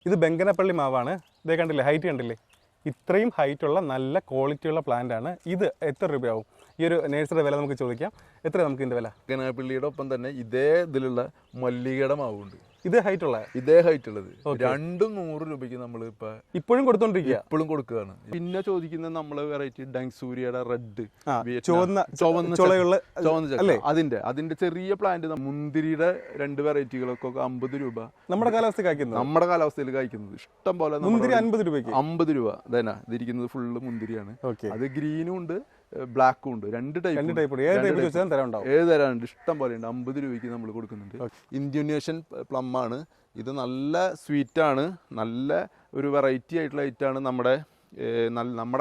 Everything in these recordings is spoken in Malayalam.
ഇത് ബെങ്കനപ്പള്ളി മാവാണ്. ഇതേ കണ്ടില്ലേ, ഹൈറ്റ് കണ്ടില്ലേ? ഇത്രയും ഹൈറ്റുള്ള നല്ല ക്വാളിറ്റിയുള്ള പ്ലാന്റ് ആണ്. ഇത് എത്ര രൂപയാവും? ഈ ഒരു നേഴ്സറിയുടെ വില നമുക്ക് ചോദിക്കാം. എത്ര നമുക്ക് ഇതിൻ്റെ വില? ബെങ്കനപ്പള്ളിയുടെ ഒപ്പം തന്നെ ഇതേ ഇതിലുള്ള മല്ലികയുടെ മാവുണ്ട്. ഇതേ ഹൈറ്റ് ഉള്ളത് രണ്ടും 100 രൂപയ്ക്ക് നമ്മൾ ഇപ്പോഴും കൊടുത്തോണ്ടിരിക്കുക, ഇപ്പോഴും കൊടുക്കുകയാണ്. പിന്നെ ചോദിക്കുന്നത് നമ്മള് വെറൈറ്റി ഡങ്സൂരിയുടെ റെഡ് ചുവന്ന അതിന്റെ ചെറിയ പ്ലാന്റ് മുന്തിരിയുടെ 2 വെറൈറ്റികളൊക്കെ 50 രൂപ. നമ്മുടെ കാലാവസ്ഥയിൽ കായ്ക്കുന്നത് ഇഷ്ടം പോലെ. മുന്തിരി 50 രൂപയ്ക്ക് 50 രൂപ തന്നെ. ഇതിരിക്കുന്നത് ഫുള്ള് മുന്തിരിയാണ്. അത് ഗ്രീനും ഉണ്ട് ബ്ലാക്കും ഉണ്ട്. 2 ടൈപ്പ് ഏത് തരാനുണ്ട്, ഇഷ്ടം പോലെ ഉണ്ട്. 50 രൂപയ്ക്ക് നമ്മൾ കൊടുക്കുന്നുണ്ട്. ഇന്തോനേഷ്യൻ പ്ലം ആണ് ഇത്. നല്ല സ്വീറ്റാണ്, നല്ല ഒരു വെറൈറ്റി ആയിട്ടുള്ള ഐറ്റാണ്. നമ്മുടെ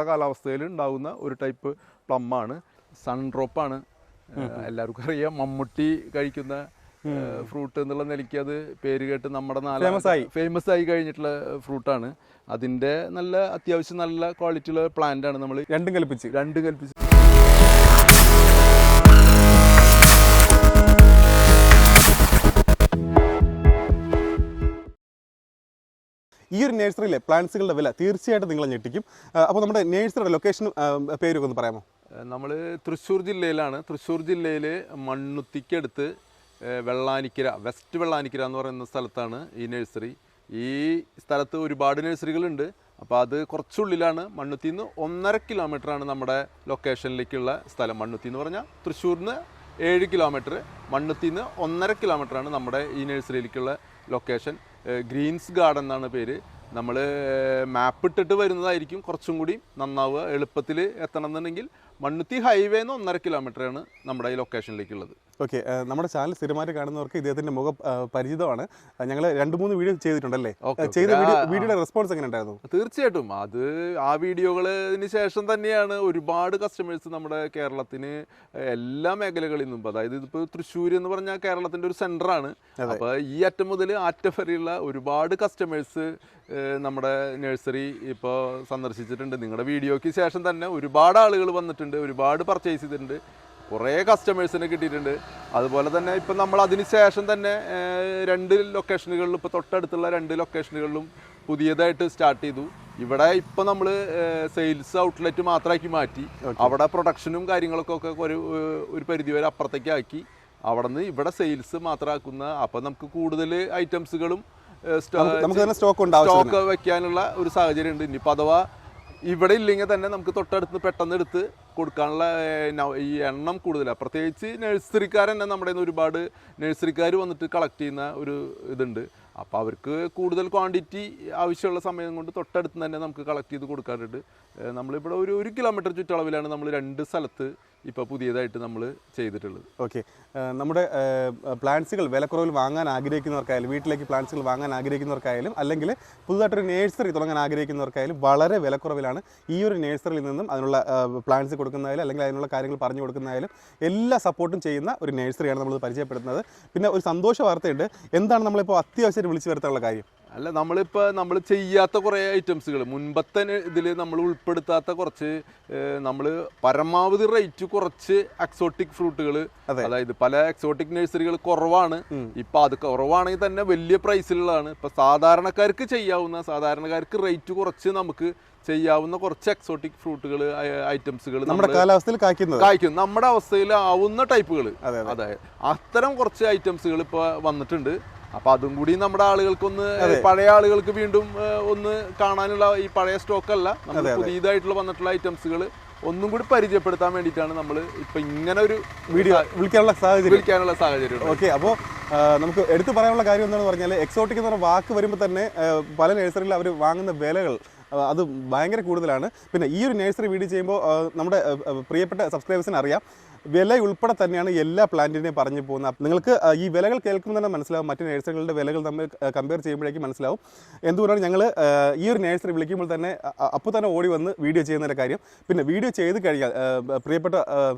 കാലാവസ്ഥയിൽ ഉണ്ടാകുന്ന ഒരു ടൈപ്പ് പ്ലം ആണ്. സൺഡ്രോപ്പാണ്, എല്ലാവർക്കും അറിയാം. മമ്മൂട്ടി കഴിക്കുന്ന ഫ്രൂട്ട് എന്നുള്ള നിലയ്ക്ക് അത് പേര് കേട്ട് നമ്മുടെ ഫേമസ് ആയി കഴിഞ്ഞിട്ടുള്ള ഫ്രൂട്ടാണ്. അതിന്റെ നല്ല അത്യാവശ്യം നല്ല ക്വാളിറ്റിയുള്ള പ്ലാന്റ് ആണ്. നമ്മൾ രണ്ടും കൽപ്പിച്ച് ഈ ഒരു നേഴ്സറിയിലെ പ്ലാന്റ്സുകളുടെ വില തീർച്ചയായിട്ടും നിങ്ങളെ ഞെട്ടിക്കും. അപ്പോൾ നമ്മുടെ നേഴ്സറിയുടെ ലൊക്കേഷനും പേരൊക്കെ ഒന്ന് പറയാമോ? നമ്മൾ തൃശ്ശൂർ ജില്ലയിലാണ്. തൃശ്ശൂർ ജില്ലയിൽ മണ്ണുത്തിക്കടുത്ത് വെസ്റ്റ് വെള്ളാനിക്കര എന്ന് പറയുന്ന സ്ഥലത്താണ് ഈ നഴ്സറി. ഈ സ്ഥലത്ത് ഒരുപാട് നഴ്സറികളുണ്ട്. അപ്പോൾ അത് കുറച്ചുള്ളിലാണ്. മണ്ണുത്തിന്ന് 1.5 കിലോമീറ്ററാണ് നമ്മുടെ ലൊക്കേഷനിലേക്കുള്ള സ്ഥലം. മണ്ണുത്തി എന്ന് പറഞ്ഞാൽ തൃശ്ശൂരിന് 7 കിലോമീറ്റർ, മണ്ണുത്തിന്ന് 1.5 കിലോമീറ്ററാണ് നമ്മുടെ ഈ നഴ്സറിയിലേക്കുള്ള ലൊക്കേഷൻ. ഗ്രീൻസ് ഗാർഡൻ എന്നാണ് പേര്. നമ്മൾ മാപ്പ് ഇട്ടിട്ട് വരുന്നതായിരിക്കും കുറച്ചും കൂടി നന്നാവുക. എളുപ്പത്തിൽ എത്തണം എന്നുണ്ടെങ്കിൽ മണ്ണുത്തി ഹൈവേന്ന് 1.5 കിലോമീറ്ററാണ് നമ്മുടെ ഈ ലൊക്കേഷനിലേക്കുള്ളത്. ഓക്കെ, നമ്മുടെ ചാനൽ സ്ഥിരമായിട്ട് കാണുന്നവർക്ക് ഇദ്ദേഹത്തിന്റെ മുഖം പരിചിതമാണ്. ഞങ്ങൾ 2-3 വീഡിയോ ചെയ്തിട്ടുണ്ടല്ലേ? ചെയ്ത വീഡിയോയുടെ റെസ്പോൺസ് എങ്ങനെ ഉണ്ടായിരുന്നു? തീർച്ചയായിട്ടും അത് ആ വീഡിയോകളിന് ശേഷം തന്നെയാണ് ഒരുപാട് കസ്റ്റമേഴ്സ് നമ്മുടെ കേരളത്തിന് എല്ലാ മേഖലകളിൽ നിന്നും, അതായത് ഇതിപ്പോൾ തൃശ്ശൂർ എന്ന് പറഞ്ഞാൽ കേരളത്തിന്റെ ഒരു സെന്ററാണ്. അപ്പോൾ ഈ അറ്റം മുതൽ അറ്റം വരെയുള്ള ഒരുപാട് കസ്റ്റമേഴ്സ് നമ്മുടെ നഴ്സറി ഇപ്പോൾ സന്ദർശിച്ചിട്ടുണ്ട്. നിങ്ങളുടെ വീഡിയോയ്ക്ക് ശേഷം തന്നെ ഒരുപാട് ആളുകൾ വന്നിട്ടുണ്ട്, ഒരുപാട് പർച്ചേസ് ചെയ്തിട്ടുണ്ട്, കുറേ കസ്റ്റമേഴ്സിനെ കിട്ടിയിട്ടുണ്ട്. അതുപോലെ തന്നെ ഇപ്പം നമ്മൾ അതിന് ശേഷം തന്നെ 2 ലൊക്കേഷനുകളിലും, ഇപ്പോൾ തൊട്ടടുത്തുള്ള 2 ലൊക്കേഷനുകളിലും പുതിയതായിട്ട് സ്റ്റാർട്ട് ചെയ്തു. ഇവിടെ ഇപ്പം നമ്മൾ സെയിൽസ് ഔട്ട്ലെറ്റ് മാത്രമാക്കി മാറ്റി. അവിടെ പ്രൊഡക്ഷനും കാര്യങ്ങളൊക്കെ ഒരു പരിധിവരെ അപ്പുറത്തേക്ക് ആക്കി. അവിടെ നിന്ന് ഇവിടെ സെയിൽസ് മാത്രമാക്കുന്ന. അപ്പം നമുക്ക് കൂടുതൽ ഐറ്റംസുകളും സ്റ്റോക്ക് വെക്കാനുള്ള ഒരു സാഹചര്യം ഉണ്ട്. ഇനിയിപ്പോൾ അഥവാ ഇവിടെ ഇല്ലെങ്കിൽ തന്നെ നമുക്ക് തൊട്ടടുത്ത് പെട്ടെന്ന് എടുത്ത് കൊടുക്കാനുള്ള ഈ എണ്ണം കൂടുതലാണ്. പ്രത്യേകിച്ച് നഴ്സറിക്കാർ തന്നെ നമ്മുടെ ഒരുപാട് നഴ്സറിക്കാർ വന്നിട്ട് കളക്ട് ചെയ്യുന്ന ഒരു ഇതുണ്ട്. അപ്പോൾ അവർക്ക് കൂടുതൽ ക്വാണ്ടിറ്റി ആവശ്യമുള്ള സമയം കൊണ്ട് തൊട്ടടുത്ത് തന്നെ നമുക്ക് കളക്ട് ചെയ്ത് കൊടുക്കാറുണ്ട്. നമ്മളിവിടെ ഒരു 1 കിലോമീറ്റർ ചുറ്റളവിലാണ് നമ്മൾ 2 സ്ഥലത്ത് ഇപ്പോൾ പുതിയതായിട്ട് നമ്മൾ ചെയ്തിട്ടുള്ളത്. ഓക്കെ, നമ്മുടെ പ്ലാന്റ്സുകൾ വിലക്കുറവിൽ വാങ്ങാൻ ആഗ്രഹിക്കുന്നവർക്കായാലും, വീട്ടിലേക്ക് പ്ലാന്റ്സുകൾ വാങ്ങാൻ ആഗ്രഹിക്കുന്നവർക്കായാലും, അല്ലെങ്കിൽ പുതുതായിട്ടൊരു നേഴ്സറി തുടങ്ങാൻ ആഗ്രഹിക്കുന്നവർക്കായാലും വളരെ വിലക്കുറവിലാണ് ഈ ഒരു നേഴ്സറിയിൽ നിന്നും അതിനുള്ള പ്ലാന്റ്സ് കൊടുക്കുന്നതായാലും അല്ലെങ്കിൽ അതിനുള്ള കാര്യങ്ങൾ പറഞ്ഞു കൊടുക്കുന്നതായാലും എല്ലാ സപ്പോർട്ടും ചെയ്യുന്ന ഒരു നേഴ്സറിയാണ് നമ്മൾ പരിചയപ്പെടുത്തുന്നത്. പിന്നെ ഒരു സന്തോഷ വാർത്തയുണ്ട്. എന്താണ് നമ്മളിപ്പോൾ അത്യാവശ്യം വിളിച്ചു വരുത്താനുള്ള കാര്യം? അല്ല, നമ്മൾ ചെയ്യാത്ത കുറേ ഐറ്റംസുകൾ, മുൻപത്തെ ഇതിൽ നമ്മൾ ഉൾപ്പെടുത്താത്ത കുറച്ച്, നമ്മൾ പരമാവധി റേറ്റ് കുറച്ച് എക്സോട്ടിക് ഫ്രൂട്ടുകൾ, അതായത് പല എക്സോട്ടിക് നഴ്സറികൾ കുറവാണ്. ഇപ്പം അത് കുറവാണെങ്കിൽ തന്നെ വലിയ പ്രൈസിലുള്ളതാണ്. ഇപ്പം സാധാരണക്കാർക്ക് റേറ്റ് കുറച്ച് നമുക്ക് ചെയ്യാവുന്ന കുറച്ച് എക്സോട്ടിക് ഫ്രൂട്ടുകൾ, ഐറ്റംസുകൾ നമ്മുടെ കാലാവസ്ഥയിൽ കായ്ക്കും, നമ്മുടെ അവസ്ഥയിൽ ആവുന്ന ടൈപ്പുകൾ, അതായത് അത്തരം കുറച്ച് ഐറ്റംസുകൾ ഇപ്പോൾ വന്നിട്ടുണ്ട്. അപ്പൊ അതും കൂടി നമ്മുടെ ആളുകൾക്കൊന്ന്, പഴയ ആളുകൾക്ക് വീണ്ടും ഒന്ന് കാണാനുള്ള ഈ പഴയ സ്റ്റോക്ക് അല്ല, നമ്മൾ പുതിയതായിട്ടുള്ള വന്നിട്ടുള്ള ഐറ്റംസുകൾ ഒന്നും കൂടി പരിചയപ്പെടുത്താൻ വേണ്ടിയിട്ടാണ് നമ്മൾ ഇപ്പൊ ഇങ്ങനെ ഒരു വീഡിയോ വിളിക്കാനുള്ള സാഹചര്യം. ഓക്കെ, അപ്പോൾ നമുക്ക് എടുത്തു പറയാനുള്ള കാര്യം എന്താണെന്ന് പറഞ്ഞാൽ, എക്സോട്ടിക് എന്ന് പറഞ്ഞ വാക്ക് വരുമ്പോൾ തന്നെ പല നഴ്സറികളിൽ അവർ വാങ്ങുന്ന വിലകൾ അത് ഭയങ്കര കൂടുതലാണ്. പിന്നെ ഈ ഒരു നഴ്സറി വീഡിയോ ചെയ്യുമ്പോൾ നമ്മുടെ പ്രിയപ്പെട്ട സബ്സ്ക്രൈബേഴ്സിന് അറിയാം, വില ഉൾപ്പെടെ തന്നെയാണ് എല്ലാ പ്ലാന്റിനെയും പറഞ്ഞു പോകുന്നത്. നിങ്ങൾക്ക് ഈ വിലകൾ കേൾക്കുമ്പോൾ തന്നെ മനസ്സിലാവും, മറ്റ് നഴ്സറികളുടെ വിലകൾ തമ്മിൽ കമ്പയർ ചെയ്യുമ്പോഴേക്കും മനസ്സിലാവും. എന്തുകൊണ്ടാണ് ഞങ്ങൾ ഈ ഒരു നഴ്സറി വിളിക്കുമ്പോൾ തന്നെ അപ്പോൾ തന്നെ ഓടി വന്ന് വീഡിയോ ചെയ്യുന്നതിൻ്റെ കാര്യം. പിന്നെ വീഡിയോ ചെയ്ത് കഴിഞ്ഞാൽ പ്രിയപ്പെട്ട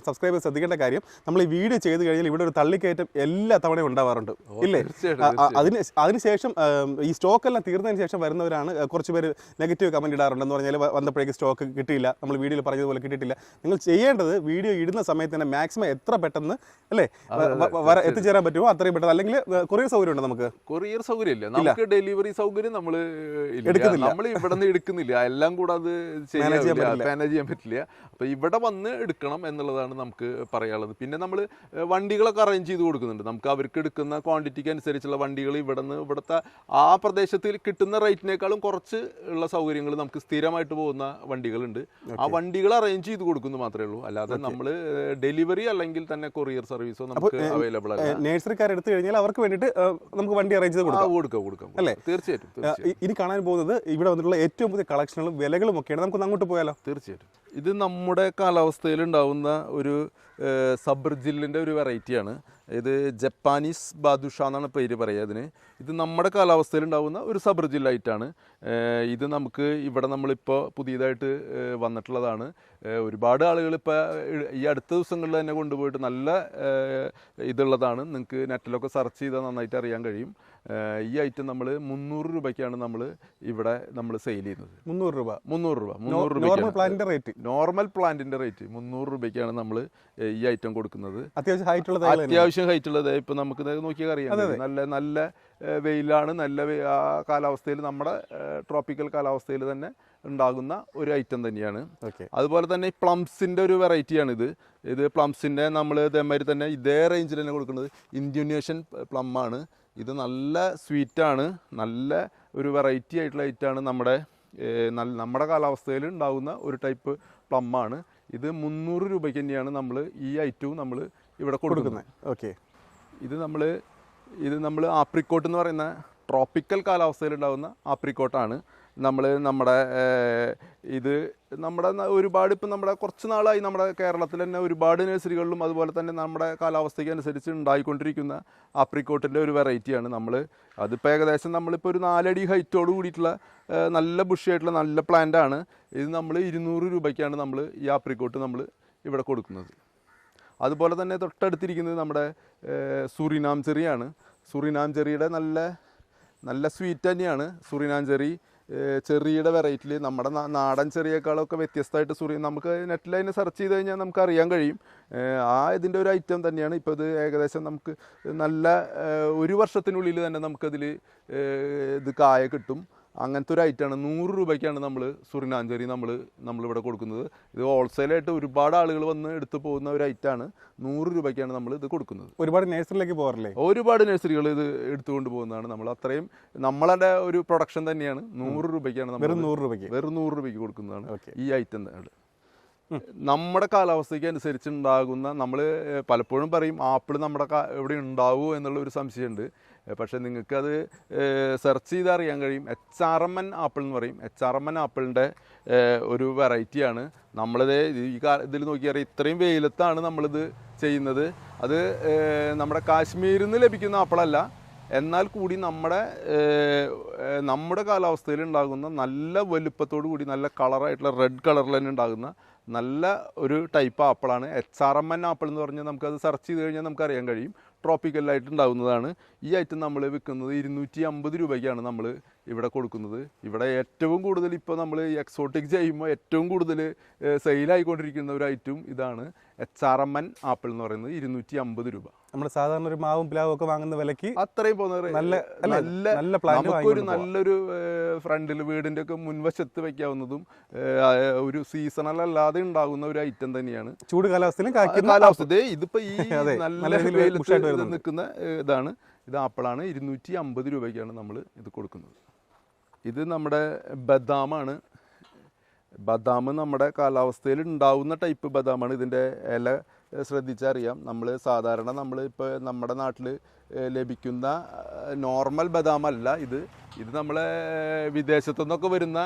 സബ്സ്ക്രൈബേഴ്സ് ശ്രദ്ധിക്കേണ്ട കാര്യം, നമ്മൾ ഈ വീഡിയോ ചെയ്ത് കഴിഞ്ഞാൽ ഇവിടെ ഒരു തള്ളിക്കയറ്റം എല്ലാ തവണയും ഉണ്ടാവാറുണ്ട്, ഇല്ലേ? അതിനുശേഷം ഈ സ്റ്റോക്കെല്ലാം തീർന്നതിന് ശേഷം വരുന്നവരാണ് കുറച്ച് പേര് നെഗറ്റീവ് കമൻറ്റ് ഇടാറുണ്ട്. എന്ന് പറഞ്ഞാൽ വന്നപ്പോഴേക്ക് സ്റ്റോക്ക് കിട്ടിയില്ല, നമ്മൾ വീഡിയോയിൽ പറഞ്ഞതുപോലെ കിട്ടിയിട്ടില്ല. നിങ്ങൾ ചെയ്യേണ്ടത് വീഡിയോ ഇടുന്ന സമയത്ത് തന്നെ മാക്സിമം എത്ര പെട്ടെന്ന് അല്ലേ എത്തിച്ചേരാൻ പറ്റുമോ അത്രയും പെട്ടെന്ന്, അല്ലെങ്കിൽ കൊറിയർ സൗകര്യം ഉണ്ട് നമുക്ക്? കൊറിയർ സൗകര്യം ഇല്ല, നമുക്ക് ഡെലിവറി സൗകര്യം നമ്മൾ നമ്മൾ ഇവിടെ നിന്ന് എടുക്കുന്നില്ല, എല്ലാം കൂടെ അത് മാനേജ് ചെയ്യാൻ പറ്റില്ല. അപ്പൊ ഇവിടെ വന്ന് എടുക്കണം എന്നുള്ളതാണ് നമുക്ക് പറയാനുള്ളത്. പിന്നെ നമ്മൾ വണ്ടികളൊക്കെ അറേഞ്ച് ചെയ്ത് കൊടുക്കുന്നുണ്ട്. നമുക്ക് അവർക്ക് എടുക്കുന്ന ക്വാണ്ടിറ്റിക്ക് അനുസരിച്ചുള്ള വണ്ടികൾ ഇവിടുത്തെ ആ പ്രദേശത്തിൽ കിട്ടുന്ന റേറ്റിനേക്കാളും കുറച്ച് ഉള്ള സൗകര്യങ്ങൾ നമുക്ക് സ്ഥിരമായിട്ട് പോകുന്ന വണ്ടികളുണ്ട്. ആ വണ്ടികൾ അറേഞ്ച് ചെയ്ത് കൊടുക്കുന്നു മാത്രമേ ഉള്ളൂ. അല്ലാതെ നമ്മൾ ഡെലിവറി അല്ലെങ്കിൽ തന്നെ കൊറിയർ സർവീസോ നമുക്ക് അവൈലബിൾ അല്ല. നേഴ്സറിക്കാർ എടുത്തു കഴിഞ്ഞാൽ അവർക്ക് വേണ്ടിയിട്ട് നമുക്ക് വണ്ടി അറേഞ്ച് ചെയ്ത് കൊടുക്കാം അല്ലേ? തീർച്ചയായിട്ടും. ഇനി കാണാൻ പോകുന്നത് ഇവിടെ വന്നിട്ടുള്ള ഏറ്റവും പുതിയ കളക്ഷനുകളും വിലകളും ഒക്കെയാണ്. നമുക്ക് അങ്ങോട്ട് പോയാലോ? തീർച്ചയായിട്ടും. ഇത് നമ്മുടെ കാലാവസ്ഥയിൽ ഉണ്ടാവുന്ന ഒരു സബ്രിജില്ലിൻ്റെ ഒരു വെറൈറ്റിയാണ്. ഇത് ജപ്പാനീസ് ബാദുഷ എന്നാണ് പേര് പറയുക ഇതിന്. ഇത് നമ്മുടെ കാലാവസ്ഥയിൽ ഉണ്ടാകുന്ന ഒരു സബ്രിജില്ലായിട്ടാണ്. ഇത് നമുക്ക് ഇവിടെ നമ്മളിപ്പോൾ പുതിയതായിട്ട് വന്നിട്ടുള്ളതാണ്. ഒരുപാട് ആളുകൾ ഇപ്പോൾ ഈ അടുത്ത ദിവസങ്ങളിൽ തന്നെ കൊണ്ടുപോയിട്ട് നല്ല ഇതുള്ളതാണ്. നിങ്ങൾക്ക് നെറ്റിലൊക്കെ സെർച്ച് ചെയ്താൽ നന്നായിട്ട് അറിയാൻ കഴിയും. ഈ ഐറ്റം നമ്മൾ 300 രൂപയ്ക്കാണ് നമ്മൾ ഇവിടെ സെയിൽ ചെയ്യുന്നത്. 300 രൂപ നോർമൽ പ്ലാന്റിന്റെ റേറ്റ് 300 രൂപയ്ക്കാണ് നമ്മൾ ഈ ഐറ്റം കൊടുക്കുന്നത്. അത്യാവശ്യം ഹൈറ്റ് ഉള്ളത് ഇപ്പൊ നമുക്ക് നോക്കിയാൽ അറിയാം. നല്ല വെയിലാണ്, നല്ല കാലാവസ്ഥയിൽ നമ്മുടെ ട്രോപ്പിക്കൽ കാലാവസ്ഥയിൽ തന്നെ ഉണ്ടാകുന്ന ഒരു ഐറ്റം തന്നെയാണ്. അതുപോലെ തന്നെ ഈ പ്ലംസിന്റെ ഒരു വെറൈറ്റിയാണ് ഇത് പ്ലംസിന്റെ നമ്മൾ ഇതേമാതിരി തന്നെ ഇതേ റേഞ്ചിൽ തന്നെ കൊടുക്കുന്നത് ഇന്തോനേഷ്യൻ പ്ലം ആണ്. ഇത് നല്ല സ്വീറ്റാണ്, നല്ല ഒരു വെറൈറ്റി ആയിട്ടുള്ള ഐറ്റമാണ്. നമ്മുടെ കാലാവസ്ഥയിൽ ഉണ്ടാകുന്ന ഒരു ടൈപ്പ് പ്ലം ആണ്. ഇത് 300 രൂപയ്ക്ക് തന്നെയാണ് നമ്മൾ ഈ ഐറ്റവും നമ്മൾ ഇവിടെ കൊടുക്കുന്നത്. ഇത് നമ്മൾ ആപ്രിക്കോട്ട് എന്ന് പറയുന്ന ട്രോപ്പിക്കൽ കാലാവസ്ഥയിൽ ഉണ്ടാകുന്ന ആപ്രിക്കോട്ടാണ്. നമ്മുടെ ഒരുപാട് ഇപ്പം നമ്മുടെ കുറച്ച് നാളായി നമ്മുടെ കേരളത്തിൽ തന്നെ ഒരുപാട് നഴ്സറികളിലും അതുപോലെ തന്നെ നമ്മുടെ കാലാവസ്ഥയ്ക്ക് അനുസരിച്ച് ഉണ്ടായിക്കൊണ്ടിരിക്കുന്ന ആപ്രിക്കോട്ടിൻ്റെ ഒരു വെറൈറ്റിയാണ്. അതിപ്പോൾ ഏകദേശം നമ്മളിപ്പോൾ ഒരു 4 അടി ഹൈറ്റോട് കൂടിയിട്ടുള്ള നല്ല ബുഷിയായിട്ടുള്ള നല്ല പ്ലാന്റാണ്. ഇത് നമ്മൾ 200 രൂപയ്ക്കാണ് നമ്മൾ ഈ ആപ്രിക്കോട്ട് നമ്മൾ ഇവിടെ കൊടുക്കുന്നത്. അതുപോലെ തന്നെ തൊട്ടടുത്തിരിക്കുന്നത് നമ്മുടെ സുറിനാം ചെറിയാണ്. സുറിനാം ചെറിയുടെ നല്ല സ്വീറ്റ് തന്നെയാണ്. സുറിനാം ചെറിയുടെ വെറൈറ്റിയിൽ നമ്മുടെ നാടൻ ചെറിയേക്കാളൊക്കെ വ്യത്യസ്തമായിട്ട് നമുക്ക് നെറ്റിൽ അതിനെ സെർച്ച് ചെയ്ത് കഴിഞ്ഞാൽ നമുക്ക് അറിയാൻ കഴിയും. ഇതിൻ്റെ ഒരു ഐറ്റം തന്നെയാണ്. ഇപ്പോൾ ഇത് ഏകദേശം നമുക്ക് നല്ല 1 വർഷത്തിനുള്ളിൽ തന്നെ നമുക്കതിൽ ഇത് കായ കിട്ടും. അങ്ങനത്തെ ഒരു ഐറ്റമാണ്. 100 രൂപയ്ക്കാണ് നമ്മൾ സുറിനാഞ്ചേരി നമ്മളിവിടെ കൊടുക്കുന്നത്. ഇത് ഹോൾസെയിലായിട്ട് ഒരുപാട് ആളുകൾ വന്ന് എടുത്തു പോകുന്ന ഒരു ഐറ്റമാണ്. 100 രൂപയ്ക്കാണ് നമ്മൾ ഇത് കൊടുക്കുന്നത്. ഒരുപാട് നഴ്സറിയിലേക്ക് പോകാറില്ലേ? ഒരുപാട് നഴ്സറികൾ ഇത് എടുത്തുകൊണ്ട് പോകുന്നതാണ്. നമ്മൾ അത്രയും നമ്മളുടെ ഒരു പ്രൊഡക്ഷൻ തന്നെയാണ്. 100 രൂപയ്ക്കാണ് നമ്മൾ വെറും 100 രൂപയ്ക്ക് കൊടുക്കുന്നതാണ് ഈ ഐറ്റം. നമ്മുടെ കാലാവസ്ഥയ്ക്ക് അനുസരിച്ചുണ്ടാകുന്ന നമ്മൾ പലപ്പോഴും പറയും ആപ്പിൾ നമ്മുടെ എവിടെ ഉണ്ടാവുമോ എന്നുള്ള ഒരു സംശയമുണ്ട്. പക്ഷേ നിങ്ങൾക്കത് സെർച്ച് ചെയ്താൽ അറിയാൻ കഴിയും. HRMN ആപ്പിൾ എന്ന് പറയും. HRMN ആപ്പിളിൻ്റെ ഒരു വെറൈറ്റിയാണ്. ഇതിൽ നോക്കിയാൽ ഇത്രയും വെയിലത്താണ് നമ്മളിത് ചെയ്യുന്നത്. അത് നമ്മുടെ കാശ്മീരിൽ നിന്ന് ലഭിക്കുന്ന ആപ്പിളല്ല, എന്നാൽ കൂടി നമ്മുടെ കാലാവസ്ഥയിൽ ഉണ്ടാകുന്ന നല്ല വലുപ്പത്തോടു കൂടി നല്ല കളറായിട്ടുള്ള റെഡ് കളറിൽ തന്നെ ഉണ്ടാകുന്ന നല്ല ഒരു ടൈപ്പ് ആപ്പിളാണ് HRMN ആപ്പിൾ എന്ന് പറഞ്ഞാൽ നമുക്കത് സെർച്ച് ചെയ്ത് കഴിഞ്ഞാൽ നമുക്ക് അറിയാൻ കഴിയും. ട്രോപ്പിക്കലായിട്ട് ഉണ്ടാകുന്നതാണ്. ഈ ഐറ്റം നമ്മൾ വിൽക്കുന്നത് 250 രൂപയ്ക്കാണ് നമ്മൾ ഇവിടെ കൊടുക്കുന്നത്. ഇവിടെ ഏറ്റവും കൂടുതൽ ഇപ്പോൾ നമ്മൾ എക്സോട്ടിക് ചെയ്യുമ്പോൾ ഏറ്റവും കൂടുതൽ സെയിലായിക്കൊണ്ടിരിക്കുന്ന ഒരു ഐറ്റം ഇതാണ്. HRMN ആപ്പിൾ എന്ന് പറയുന്നത് 250 രൂപ. നമ്മൾ സാധാരണ ഒരു മാവും പ്ലാവും ഒക്കെ വാങ്ങുന്ന വിലയ്ക്ക് അത്രയും പോകുന്ന നമുക്കൊരു നല്ലൊരു ഫ്രണ്ടിൽ വീടിൻ്റെ ഒക്കെ മുൻവശത്ത് വെക്കാവുന്നതും ഒരു സീസണൽ അല്ലാതെ ഉണ്ടാകുന്ന ഒരു ഐറ്റം തന്നെയാണ്. ചൂട് കാലാവസ്ഥയിലും കാലാവസ്ഥ ഇതിപ്പോ ഈ നല്ല വെയിലത്ത് നിൽക്കുന്ന ഇതാണ്. ഇത് ആപ്പിളാണ്. 250 രൂപയ്ക്കാണ് നമ്മൾ ഇത് കൊടുക്കുന്നത്. ഇത് നമ്മുടെ ബദാമാണ്. ബദാം നമ്മുടെ കാലാവസ്ഥയിൽ ഉണ്ടാവുന്ന ടൈപ്പ് ബദാമാണ്. ഇതിൻ്റെ ഇല ശ്രദ്ധിച്ചറിയാം. സാധാരണ ഇപ്പോൾ നമ്മുടെ നാട്ടിൽ ലഭിക്കുന്ന നോർമൽ ബദാമല്ല ഇത്. നമ്മളെ വിദേശത്തു നിന്നൊക്കെ വരുന്ന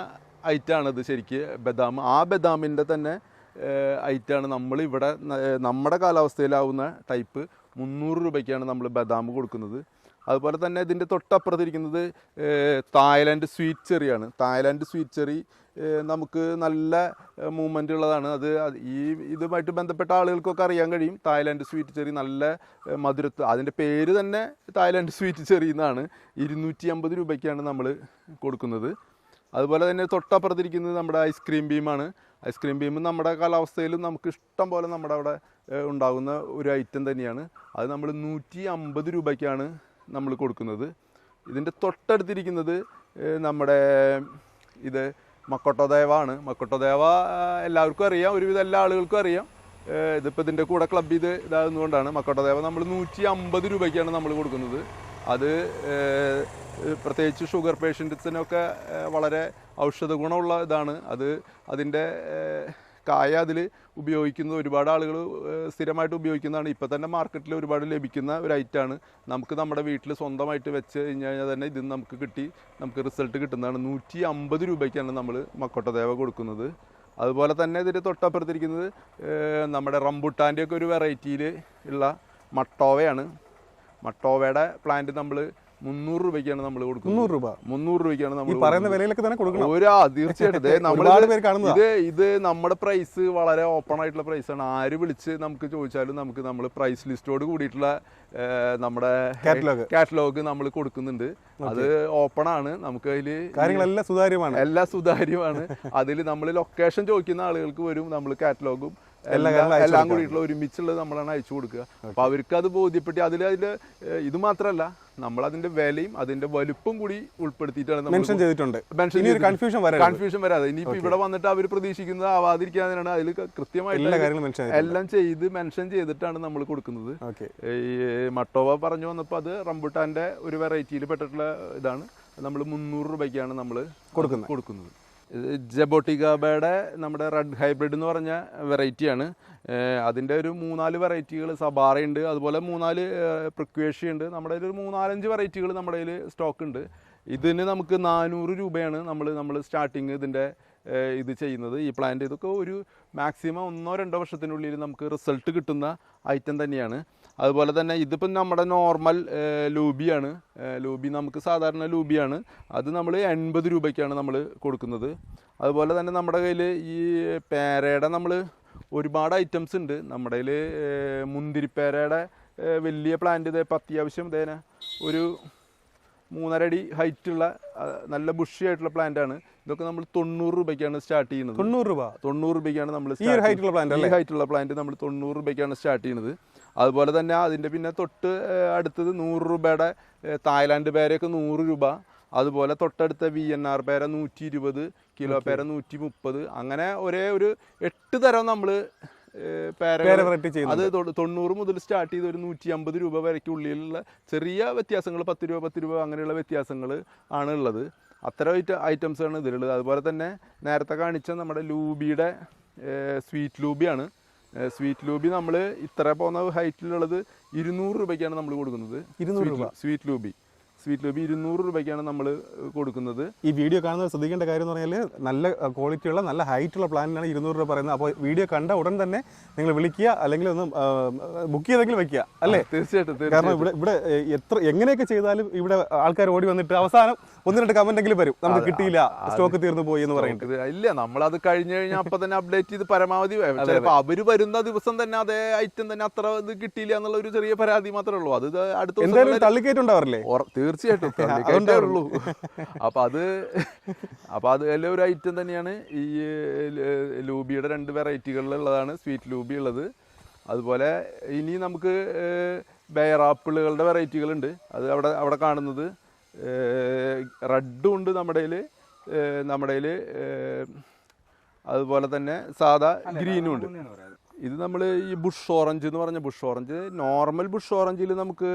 ഐറ്റമാണിത് ശരിക്ക് ബദാം. ആ ബദാമിൻ്റെ തന്നെ ഐറ്റമാണ് നമ്മളിവിടെ നമ്മുടെ കാലാവസ്ഥയിലാവുന്ന ടൈപ്പ്. 300 രൂപയ്ക്കാണ് നമ്മൾ ബദാം കൊടുക്കുന്നത്. അതുപോലെ തന്നെ ഇതിൻ്റെ തൊട്ടപ്പുറത്തിരിക്കുന്നത് തായ്ലാൻഡ് സ്വീറ്റ് ചെറിയാണ്. തായ്ലാൻഡ് സ്വീറ്റ് ചെറി നമുക്ക് നല്ല മൂവ്മെൻ്റ് ഉള്ളതാണ്. ഇതുമായിട്ട് ബന്ധപ്പെട്ട ആളുകൾക്കൊക്കെ അറിയാൻ കഴിയും. തായ്ലാൻഡ് സ്വീറ്റ് ചെറി നല്ല മധുരത്ത്, അതിൻ്റെ പേര് തന്നെ തായ്ലാൻഡ് സ്വീറ്റ് ചെറി എന്നാണ്. 250 രൂപയ്ക്കാണ് നമ്മൾ കൊടുക്കുന്നത്. അതുപോലെ തന്നെ തൊട്ടപ്പുറത്തിരിക്കുന്നത് നമ്മുടെ ഐസ്ക്രീം ബീമാണ്. ഐസ്ക്രീം ബീം നമ്മുടെ കാലാവസ്ഥയിലും നമുക്ക് ഇഷ്ടം പോലെ നമ്മുടെ അവിടെ ഉണ്ടാകുന്ന ഒരു ഐറ്റം തന്നെയാണ്. അത് നമ്മൾ 150 രൂപയ്ക്കാണ് നമ്മൾ കൊടുക്കുന്നത്. ഇതിൻ്റെ തൊട്ടടുത്തിരിക്കുന്നത് നമ്മുടെ ഇത് മക്കോട്ടോദേവാണ്. മക്കോട്ടോദേവ എല്ലാവർക്കും അറിയാം, ഒരുവിധം എല്ലാ ആളുകൾക്കും അറിയാം. ഇതിപ്പോൾ ഇതിൻ്റെ കൂടെ ക്ലബ് ചെയ്ത് ഇതാകുന്നതുകൊണ്ടാണ്. മക്കോട്ടോദേവ നമ്മൾ 150 രൂപയ്ക്കാണ് നമ്മൾ കൊടുക്കുന്നത്. അത് പ്രത്യേകിച്ച് ഷുഗർ പേഷ്യൻസിനൊക്കെ വളരെ ഔഷധ ഗുണമുള്ള ഇതാണ്. അതിൻ്റെ കായ അതിൽ ഉപയോഗിക്കുന്നത് ഒരുപാട് ആളുകൾ സ്ഥിരമായിട്ട് ഉപയോഗിക്കുന്നതാണ്. ഇപ്പോൾ തന്നെ മാർക്കറ്റിൽ ഒരുപാട് ലഭിക്കുന്ന ഒരു ഐറ്റമാണ്. നമുക്ക് നമ്മുടെ വീട്ടിൽ സ്വന്തമായിട്ട് വെച്ച് കഴിഞ്ഞാൽ തന്നെ ഇതിന് നമുക്ക് റിസൾട്ട് കിട്ടുന്നതാണ്. 150 രൂപയ്ക്കാണ് നമ്മൾ മക്കോട്ടദേവ കൊടുക്കുന്നത്. അതുപോലെ തന്നെ ഇതിൻ്റെ തൊട്ടപ്പുറത്തിരിക്കുന്നത് നമ്മുടെ റംബുട്ടാൻ്റെ ഒക്കെ ഒരു വെറൈറ്റിയിൽ ഉള്ള മട്ടോവയാണ്. മട്ടോവയുടെ പ്ലാന്റ് നമ്മൾ 300 രൂപയ്ക്കാണ് നമ്മൾ കൊടുക്കുന്നത്. 300 രൂപയ്ക്കാണ് നമ്മൾ പറയുന്ന വിലയിലൊക്കെ തന്നെ കൊടുക്കണം. തീർച്ചയായിട്ടും ഇത് നമ്മുടെ പ്രൈസ് വളരെ ഓപ്പൺ ആയിട്ടുള്ള പ്രൈസാണ്. ആര് വിളിച്ച് നമുക്ക് ചോദിച്ചാലും നമ്മൾ പ്രൈസ് ലിസ്റ്റോട് കൂടിയിട്ടുള്ള നമ്മുടെ കാറ്റലോഗ് നമ്മൾ കൊടുക്കുന്നുണ്ട്. അത് ഓപ്പൺ ആണ്. നമുക്ക് അതിൽ കാര്യങ്ങളെല്ലാം സുതാര്യമാണ്. അതിൽ നമ്മൾ ലൊക്കേഷൻ ചോദിക്കുന്ന ആളുകൾക്ക് വരും നമ്മൾ കാറ്റലോഗും എല്ലാം കൂടിയിട്ടുള്ള ഒരുമിച്ചുള്ളത് നമ്മളാണ് അയച്ചു കൊടുക്കുക. അപ്പൊ അവർക്ക് അത് ബോധ്യപ്പെട്ട് അതിന്റെ ഇത് മാത്രമല്ല, നമ്മൾ അതിന്റെ വിലയും അതിന്റെ വലുപ്പം കൂടി ഉൾപ്പെടുത്തിയിട്ടാണ് മെൻഷൻ ചെയ്തിട്ടുണ്ട്. കൺഫ്യൂഷൻ വരാതെ ഇനിയിപ്പോ ഇവിടെ വന്നിട്ട് അവർ പ്രതീക്ഷിക്കുന്നത് ആവാതിരിക്കാനാണ് അതിൽ കൃത്യമായിട്ട് എല്ലാം ചെയ്ത് മെൻഷൻ ചെയ്തിട്ടാണ് നമ്മൾ കൊടുക്കുന്നത്. ഈ മട്ടോവ പറഞ്ഞു വന്നപ്പോൾ അത് റംബുട്ടാന്റെ ഒരു വെറൈറ്റിയിൽ പെട്ടിട്ടുള്ള ഇതാണ്. നമ്മൾ 300 രൂപയ്ക്കാണ് നമ്മൾ കൊടുക്കുന്നത്. ജബോട്ടിഗാബയുടെ നമ്മുടെ റെഡ് ഹൈബ്രിഡ് എന്ന് പറഞ്ഞ വെറൈറ്റിയാണ്. അതിൻ്റെ ഒരു 3-4 വെറൈറ്റികൾ സബാറയുണ്ട്, അതുപോലെ 3-4 പ്രിക്വേഷ്യ ഉണ്ട്. നമ്മുടെ കയ്യിൽ ഒരു 3-5 വെറൈറ്റികൾ നമ്മുടെ കയ്യിൽ സ്റ്റോക്ക് ഉണ്ട്. ഇതിന് നമുക്ക് 400 രൂപയാണ് നമ്മൾ സ്റ്റാർട്ടിങ് ഇതിൻ്റെ ഇത് ചെയ്യുന്നത്. ഈ പ്ലാന്റ് ഇതൊക്കെ ഒരു മാക്സിമം 1-2 വർഷത്തിനുള്ളിൽ നമുക്ക് റിസൾട്ട് കിട്ടുന്ന ഐറ്റം തന്നെയാണ്. അതുപോലെ തന്നെ ഇതിപ്പം നമ്മുടെ നോർമൽ ലൂബിയാണ്. ലൂബി നമുക്ക് സാധാരണ ലൂബിയാണ്. അത് നമ്മൾ 80 രൂപയ്ക്കാണ് നമ്മൾ കൊടുക്കുന്നത്. അതുപോലെ തന്നെ നമ്മുടെ കയ്യിൽ ഈ പേരയുടെ നമ്മൾ ഒരുപാട് ഐറ്റംസ് ഉണ്ട്. നമ്മുടെ കയ്യിൽ മുന്തിരിപ്പേരയുടെ വലിയ പ്ലാന്റ് ഇപ്പം അത്യാവശ്യം ഇതേനെ ഒരു 3.5 അടി ഹൈറ്റുള്ള നല്ല ബുഷി ആയിട്ടുള്ള പ്ലാന്റ് ആണ്. ഇതൊക്കെ നമ്മൾ 90 രൂപയ്ക്കാണ് സ്റ്റാർട്ട് ചെയ്യുന്നത്. 90 രൂപയ്ക്കാണ് നമ്മൾ ഹൈറ്റുള്ള പ്ലാന്റ് നമ്മൾ 90 രൂപയ്ക്കാണ് സ്റ്റാർട്ട് ചെയ്യുന്നത്. അതുപോലെ തന്നെ അതിൻ്റെ പിന്നെ തൊട്ട് അടുത്തത് 100 രൂപയുടെ തായ്ലാൻഡ് പേരയൊക്കെ 100 രൂപ. അതുപോലെ തൊട്ടടുത്ത VNR പേര 120, കിലോ പേര 130. അങ്ങനെ ഒരു 8 തരം നമ്മൾ അത് 90 മുതൽ സ്റ്റാർട്ട് ചെയ്ത് ഒരു 150 രൂപ വരയ്ക്ക് ഉള്ളിലുള്ള ചെറിയ വ്യത്യാസങ്ങൾ, 10 രൂപ അങ്ങനെയുള്ള വ്യത്യാസങ്ങൾ ആണ് ഉള്ളത്. അത്തരം ഐറ്റംസാണ് ഇതിലുള്ളത്. അതുപോലെ തന്നെ നേരത്തെ കാണിച്ച നമ്മുടെ ലൂബിയുടെ സ്വീറ്റ് ലൂബിയാണ്. സ്വീറ്റ് ലൂബി നമ്മൾ ഇത്ര പോകുന്ന ഹൈറ്റിലുള്ളത് 200 രൂപയ്ക്കാണ് നമ്മൾ കൊടുക്കുന്നത്. 200 രൂപ സ്വീറ്റ് ലൂബി 200 രൂപയ്ക്കാണ് നമ്മൾ കൊടുക്കുന്നത്. ഈ വീഡിയോ കാണുന്നത് ശ്രദ്ധിക്കേണ്ട കാര്യം എന്ന് പറഞ്ഞാൽ നല്ല ക്വാളിറ്റിയുള്ള നല്ല ഹൈറ്റുള്ള പ്ലാനിനാണ് 200 രൂപ പറയുന്നത്. അപ്പോൾ വീഡിയോ കണ്ട ഉടൻ തന്നെ നിങ്ങൾ വിളിക്കുക, അല്ലെങ്കിൽ ഒന്ന് ബുക്ക് ചെയ്തെങ്കിലും വെക്കുക, അല്ലേ? തീർച്ചയായിട്ടും. കാരണം ഇവിടെ എങ്ങനെയൊക്കെ ചെയ്താലും ഇവിടെ ആൾക്കാർ ഓടി വന്നിട്ട് അവസാനം 1-2 കമന്റ് എങ്കിലും വരും, നമുക്ക് കിട്ടിയില്ല, സ്റ്റോക്ക് തീർന്നു പോയി എന്ന് പറയുന്നത്. ഇല്ല, നമ്മളത് കഴിഞ്ഞ് കഴിഞ്ഞാൽ അപ്പൊ തന്നെ അപ്ഡേറ്റ് ചെയ്ത് പരമാവധി ചിലപ്പോൾ അവര് വരുന്ന ദിവസം തന്നെ അതേ ഐറ്റം തന്നെ അത്ര ഇത് കിട്ടിയില്ല എന്നുള്ള ഒരു ചെറിയ പരാതി മാത്രമേ ഉള്ളൂ. അത് അടുത്ത എന്തായാലും തള്ളിക്കേറ്റുണ്ടാവറില്ലേ? തീർച്ചയായിട്ടും. അപ്പൊ അത് എല്ലാം ഒരു ഐറ്റം തന്നെയാണ്. ഈ ലൂബിയുടെ 2 വെറൈറ്റികളിലുള്ളതാണ് സ്വീറ്റ് ലൂബി ഉള്ളത്. അതുപോലെ ഇനി നമുക്ക് ബെയറാപ്പിളുകളുടെ വെറൈറ്റികളുണ്ട്. അത് അവിടെ കാണുന്നത് റെഡും ഉണ്ട് നമ്മുടെ കയ്യിൽ. അതുപോലെ തന്നെ സാധാ ഗ്രീനും ഉണ്ട്. ഇത് നമ്മൾ ഈ ബുഷ് ഓറഞ്ച് എന്ന് പറഞ്ഞ ബുഷ് ഓറഞ്ച്, നോർമൽ ബുഷ് ഓറഞ്ചിൽ നമുക്ക്